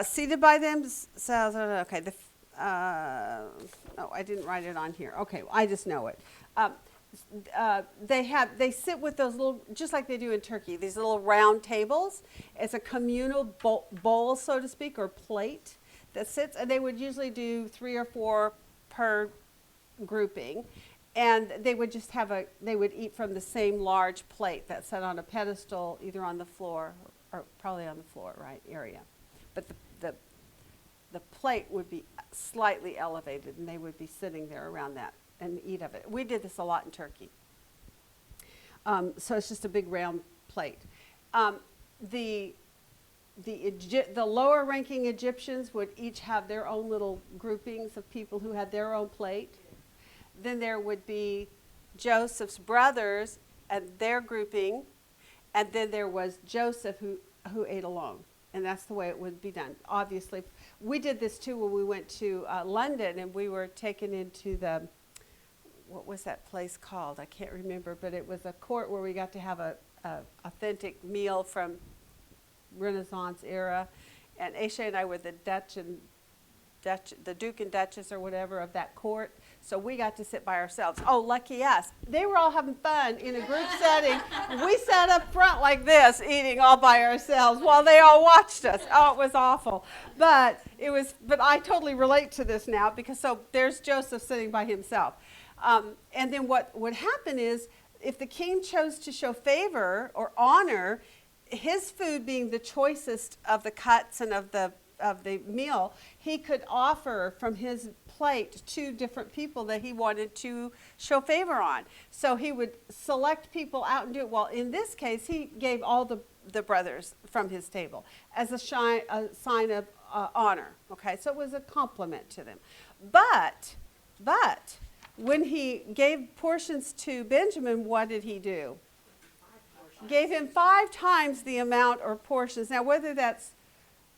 Seated by themselves, okay, no, I didn't write it on here. Okay, I just know it. They sit with those little, just like they do in Turkey, these little round tables. It's a communal bowl, so to speak, or plate that sits, and they would usually do 3 or 4 per grouping. And they would just they would eat from the same large plate that sat on a pedestal, either on the floor or probably on the floor, right, area. But the plate would be slightly elevated, and they would be sitting there around that and eat of it. We did this a lot in Turkey. So it's just a big round plate. The lower ranking Egyptians would each have their own little groupings of people who had their own plate. Then there would be Joseph's brothers and their grouping, and then there was Joseph who ate alone. And that's the way it would be done. Obviously, we did this too when we went to London, and we were taken into what was that place called? I can't remember, but it was a court where we got to have a authentic meal from Renaissance era. And Aisha and I were the the Duke and Duchess or whatever of that court. So we got to sit by ourselves. Oh, lucky us. They were all having fun in a group setting. We sat up front like this, eating all by ourselves while they all watched us. Oh, it was awful. But I totally relate to this now, because so there's Joseph sitting by himself. And then what would happen is, if the king chose to show favor or honor, his food being the choicest of the cuts and of the meal, he could offer from his plate to different people that he wanted to show favor on. So he would select people out and do it. Well, in this case, he gave all the brothers from his table as a sign of honor. Okay, so it was a compliment to them. But when he gave portions to Benjamin, what did he do? Gave him 5 times the amount or portions. Now, whether that's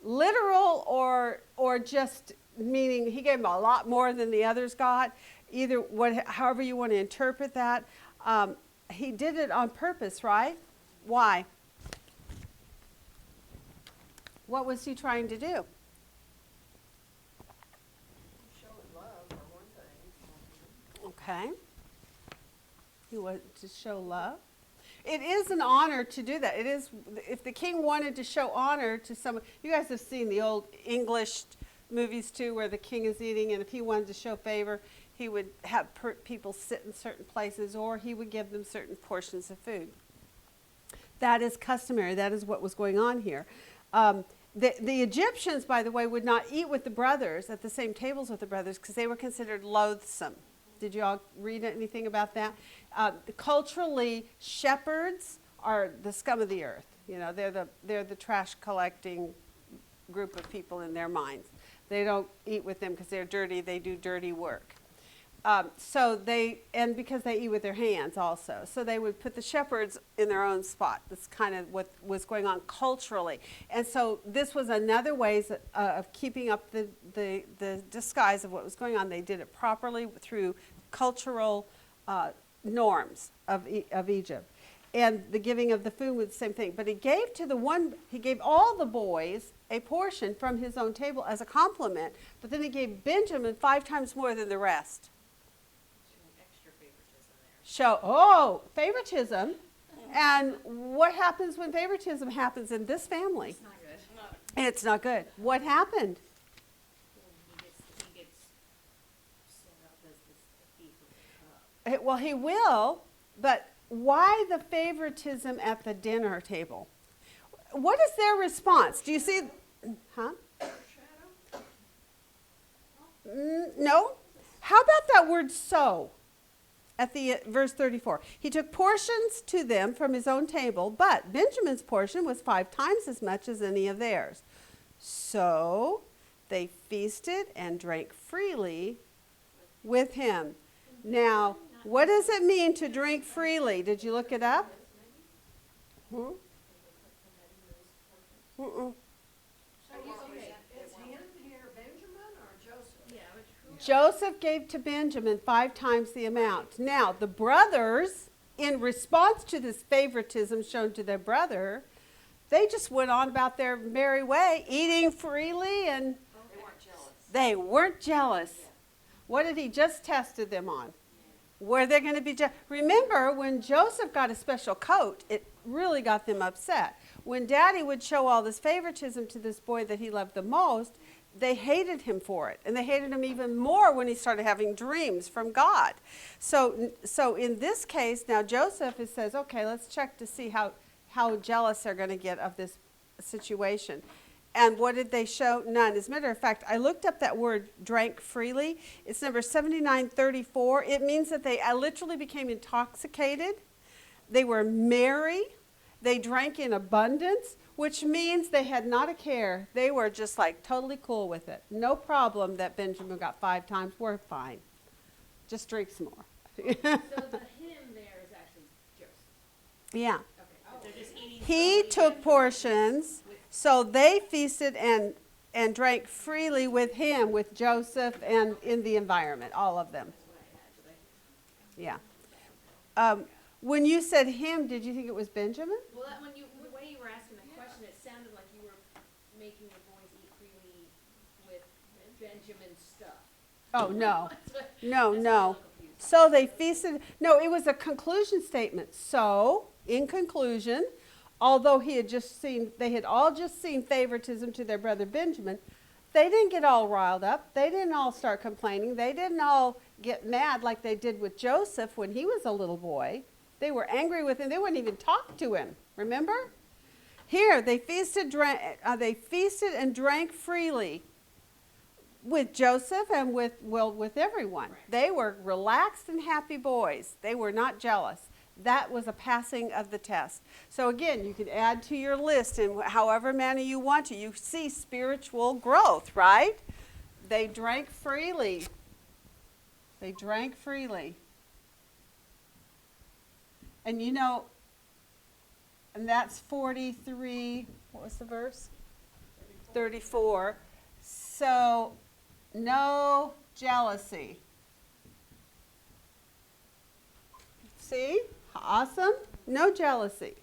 literal or just meaning he gave them a lot more than the others got. However you want to interpret that. He did it on purpose, right? Why? What was he trying to do? Show love for one thing. Okay. He wanted to show love. It is an honor to do that. It is, if the king wanted to show honor to someone, you guys have seen the old English movies too, where the king is eating, and if he wanted to show favor, he would have people sit in certain places, or he would give them certain portions of food. That is customary. That is what was going on here. The Egyptians, by the way, would not eat with the brothers at the same tables with the brothers because they were considered loathsome. Did you all read anything about that? Culturally, shepherds are the scum of the earth. You know, they're the trash collecting group of people in their minds. They don't eat with them because they're dirty. They do dirty work. And because they eat with their hands also. So they would put the shepherds in their own spot. That's kind of what was going on culturally. And so this was another way of keeping up the disguise of what was going on. They did it properly through cultural norms of Egypt. And the giving of the food was the same thing. But he gave all the boys a portion from his own table as a compliment. But then he gave Benjamin 5 times more than the rest. Favoritism. And what happens when favoritism happens in this family? It's not good. It's not good. What happened? He gets set up as the thief of the cup. Well, he will, but why the favoritism at the dinner table? What is their response? Do you see? Huh? No. How about that word so? At the verse 34, he took portions to them from his own table, but Benjamin's portion was 5 times as much as any of theirs. So they feasted and drank freely with him. Now, what does it mean to drink freely? Did you look it up? Mm-mm. Is him here Benjamin or Joseph? Yeah, but who? Joseph gave to Benjamin 5 times the amount. Now, the brothers, in response to this favoritism shown to their brother, they just went on about their merry way, eating freely, and They weren't jealous. they weren't jealous. What did he just tested them on? Were they going to be jealous? Remember, when Joseph got a special coat, it really got them upset. When Daddy would show all this favoritism to this boy that he loved the most, they hated him for it. And they hated him even more when he started having dreams from God. So in this case, now Joseph says, okay, let's check to see how jealous they're going to get of this situation. And what did they show? None. As a matter of fact, I looked up that word drank freely. It's number 7934. It means that they literally became intoxicated. They were merry. They drank in abundance, which means they had not a care. They were just like totally cool with it. No problem that Benjamin got 5 times. We're fine. Just drink some more. So the him there is actually Joseph. Yeah. Okay. But they're just eating. He freely took with- portions, so they feasted and drank freely with him, with Joseph, and in the environment, all of them. Yeah. When you said him, did you think it was Benjamin? Well, the way you were asking the question, it sounded like you were making the boys eat freely with Benjamin's stuff. Oh, no. That's No, why no. I'm confused. So they feasted. No, it was a conclusion statement. So, in conclusion, although they had all just seen favoritism to their brother Benjamin, they didn't get all riled up. They didn't all start complaining. They didn't all get mad like they did with Joseph when he was a little boy. They were angry with him. They wouldn't even talk to him. Remember? Here, they feasted and drank freely with Joseph and with everyone. Right. They were relaxed and happy boys. They were not jealous. That was a passing of the test. So again, you can add to your list in however manner you want to. You see spiritual growth, right? They drank freely. They drank freely. And and that's 43, what was the verse? 34. So no jealousy. See? Awesome. No jealousy.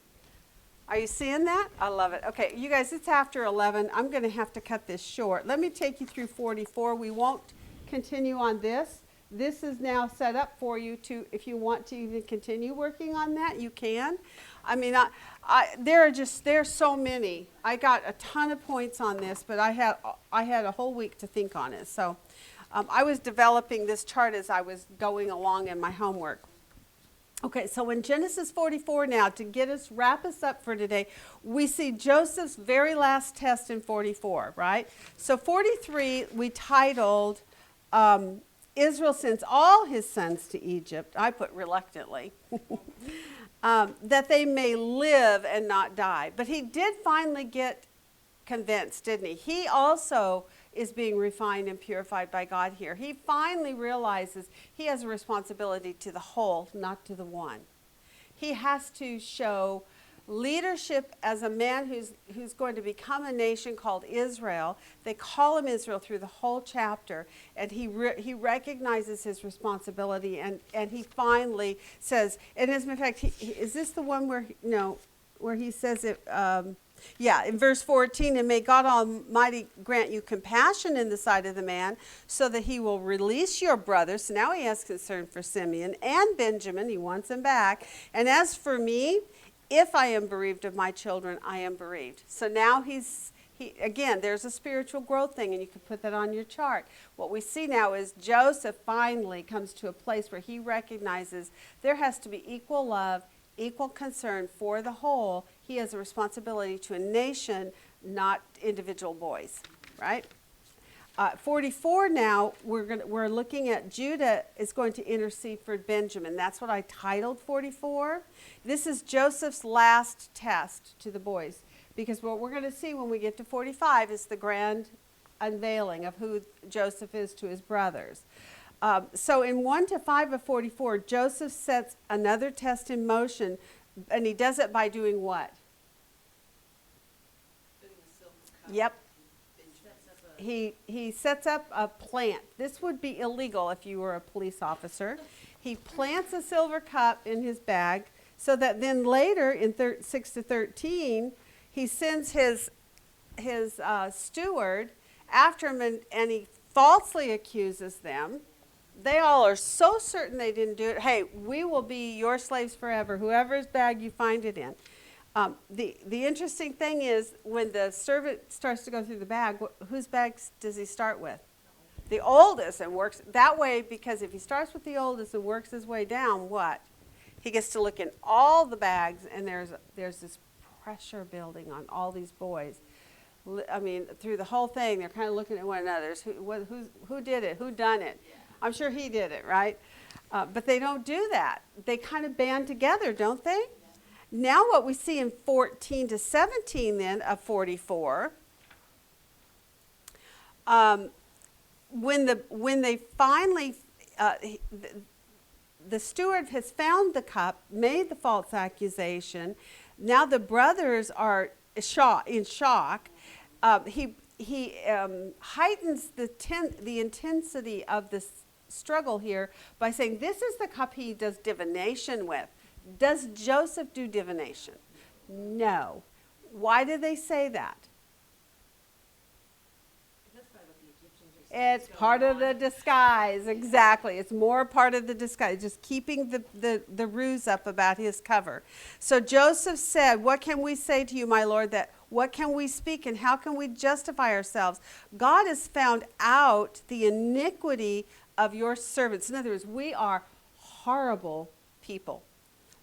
Are you seeing that? I love it. Okay, you guys, it's after 11. I'm going to have to cut this short. Let me take you through 44. We won't continue on this. This is now set up for you to, if you want to even continue working on that, you can. I mean, there's so many. I got a ton of points on this, but I had a whole week to think on it. So I was developing this chart as I was going along in my homework. Okay, so in Genesis 44 now, to wrap us up for today, we see Joseph's very last test in 44, right? So 43 we titled Israel sends all his sons to Egypt. I put reluctantly. That they may live and not die. But he did finally get convinced, didn't he? He also is being refined and purified by God here. He finally realizes he has a responsibility to the whole, not to the one. He has to show leadership as a man who's going to become a nation called Israel. They call him Israel through the whole chapter, and he recognizes his responsibility, and he finally says, and as a matter of fact, is this the one where he says it, yeah, in verse 14, and may God Almighty grant you compassion in the sight of the man, so that he will release your brothers. So now he has concern for Simeon and Benjamin. He wants them back. And as for me, if I am bereaved of my children, I am bereaved. So now again, there's a spiritual growth thing, and you can put that on your chart. What we see now is Joseph finally comes to a place where he recognizes there has to be equal love, equal concern for the whole. He has a responsibility to a nation, not individual boys, right? 44 now, we're looking at Judah is going to intercede for Benjamin. That's what I titled 44. This is Joseph's last test to the boys, because what we're going to see when we get to 45 is the grand unveiling of who Joseph is to his brothers. So in 1 to 5 of 44, Joseph sets another test in motion, and he does it by doing what? Putting a silver cup. Yep. Benjamin. He sets up a plant. This would be illegal if you were a police officer. He plants a silver cup in his bag, so that then later in 6 to 13, he sends his steward after him, and he falsely accuses them. They all are so certain they didn't do it. Hey, we will be your slaves forever, whoever's bag you find it in. The interesting thing is when the servant starts to go through the bag, whose bags does he start with? The oldest, and works that way, because if he starts with the oldest and works his way down, what? He gets to look in all the bags, and there's this pressure building on all these boys. I mean, through the whole thing, they're kind of looking at one another. Who did it? Who done it? Yeah. I'm sure he did it, right? But they don't do that. They kind of band together, don't they? Yeah. Now what we see in 14 to 17 then of 44, when they finally, the steward has found the cup, made the false accusation. Now the brothers are in shock. He heightens the intensity of this struggle here by saying this is the cup he does divination with. Does Joseph do divination? No. Why do they say that? It's part of the disguise, exactly. It's more part of the disguise, just keeping the ruse up about his cover. So Joseph said, what can we say to you, my Lord, what can we speak and how can we justify ourselves? God has found out the iniquity of your servants. In other words, we are horrible people.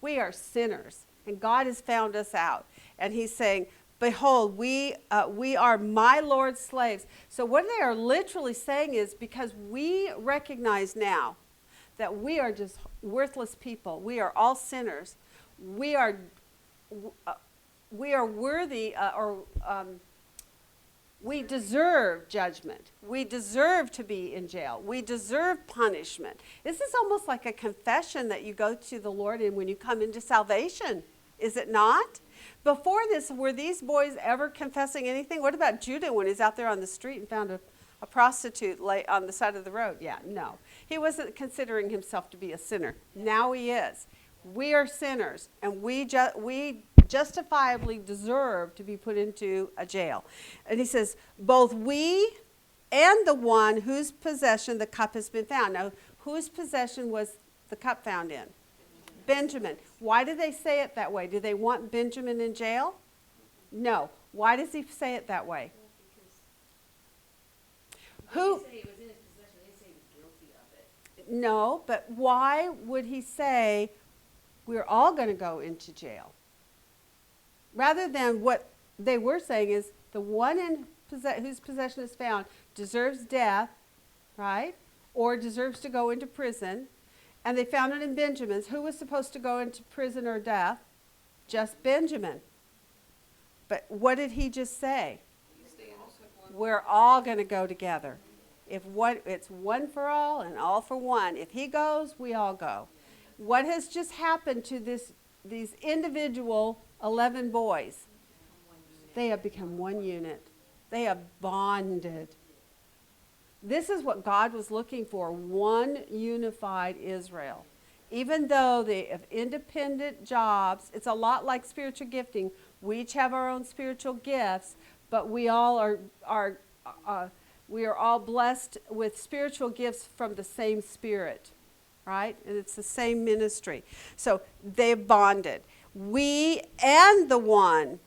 We are sinners, and God has found us out. And he's saying, behold, we are my Lord's slaves. So what they are literally saying is, because we recognize now that we are just worthless people. We are all sinners. We are worthy, we deserve judgment. We deserve to be in jail. We deserve punishment. This is almost like a confession that you go to the Lord in when you come into salvation, is it not? Before this, were these boys ever confessing anything? What about Judah when he's out there on the street and found a prostitute lay on the side of the road. Yeah, no. He wasn't considering himself to be a sinner. Now he is. We are sinners, and we justifiably deserve to be put into a jail. And he says, both we and the one whose possession the cup has been found. Now, whose possession was the cup found in? Benjamin. Why do they say it that way? Do they want Benjamin in jail? No. Why does he say it that way? Who? They didn't say it was in his possession. They say he was guilty of it. No, but why would he say we're all going to go into jail? Rather than what they were saying is the one in whose possession is found deserves death, right? Or deserves to go into prison. And they found it in Benjamin's. Who was supposed to go into prison or death? Just Benjamin. But what did he just say? We're all going to go together. It's one for all and all for one. If he goes, we all go. What has just happened to these individual 11 boys? They have become one unit. They have bonded. This is what God was looking for, one unified Israel. Even though they have independent jobs, it's a lot like spiritual gifting. We each have our own spiritual gifts, but we all are all blessed with spiritual gifts from the same Spirit, right? And it's the same ministry. So they've bonded. We and the one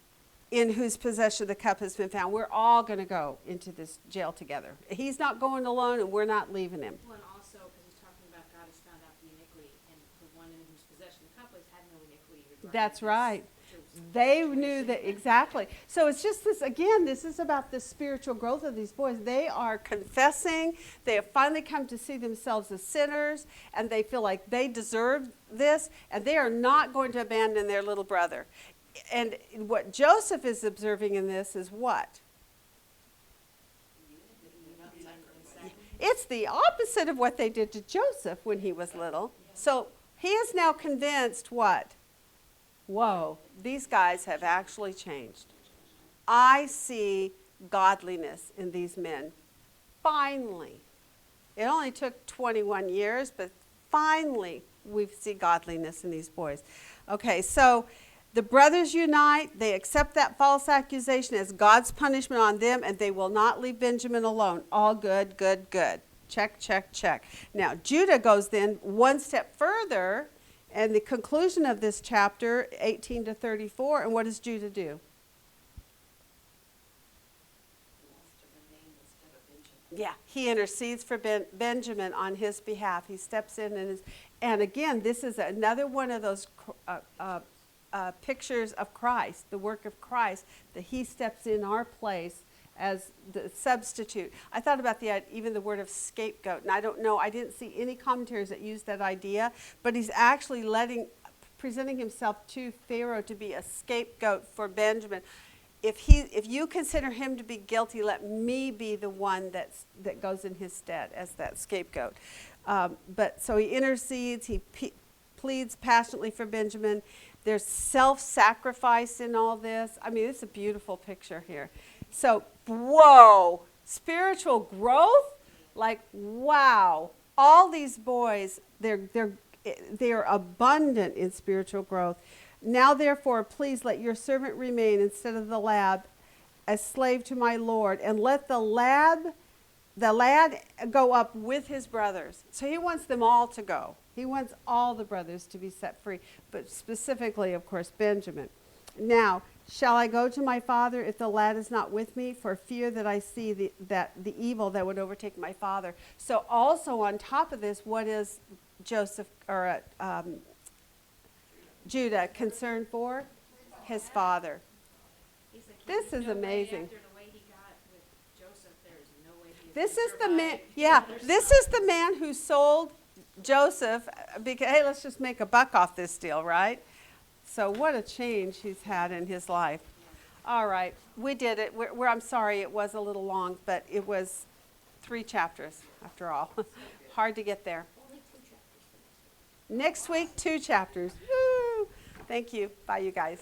in whose possession the cup has been found, we're all going to go into this jail together. He's not going alone, and we're not leaving him. Well, and also, because he's talking about God has found out the iniquity, and the one in whose possession the cup was had no iniquity regarding That's his right. Joseph. They knew that, exactly. So it's just this, again, this is about the spiritual growth of these boys. They are confessing. They have finally come to see themselves as sinners, and they feel like they deserve this, and they are not going to abandon their little brother. And what Joseph is observing in this is what? It's the opposite of what they did to Joseph when he was little. So he is now convinced what? Whoa, these guys have actually changed. I see godliness in these men. Finally. It only took 21 years, but finally we see godliness in these boys. Okay, so the brothers unite. They accept that false accusation as God's punishment on them, and they will not leave Benjamin alone. All good, good, good. Check, check, check. Now, Judah goes then one step further, and the conclusion of this chapter, 18 to 34, and what does Judah do? Yeah, he intercedes for Benjamin on his behalf. He steps in and again, this is another one of those pictures of Christ, the work of Christ, that he steps in our place as the substitute. I thought about even the word of scapegoat, and I don't know, I didn't see any commentaries that use that idea, but he's actually presenting himself to Pharaoh to be a scapegoat for Benjamin. If you consider him to be guilty, let me be the one that goes in his stead as that scapegoat. But so he intercedes, he pleads passionately for Benjamin. There's self-sacrifice in all this. I mean, it's a beautiful picture here. So, whoa, spiritual growth? Like, wow. All these boys, they're abundant in spiritual growth. Now, therefore, please let your servant remain instead of the lad as slave to my Lord, and let the lad go up with his brothers. So he wants them all to go. He wants all the brothers to be set free, but specifically, of course, Benjamin. Now, shall I go to my father if the lad is not with me, for fear that I see the evil that would overtake my father? So also on top of this, what is Judah concerned for? His father. He's like, This is "There's no way amazing. After the way he got with Joseph, there is no way he This can is the man, survive yeah, another this son." is the man who sold Joseph because, hey, let's just make a buck off this deal, right? So what a change he's had in his life. All right, we did it. I'm sorry it was a little long, but it was 3 chapters after all. Hard to get there. Next week, 2 chapters. Woo! Thank you. Bye, you guys.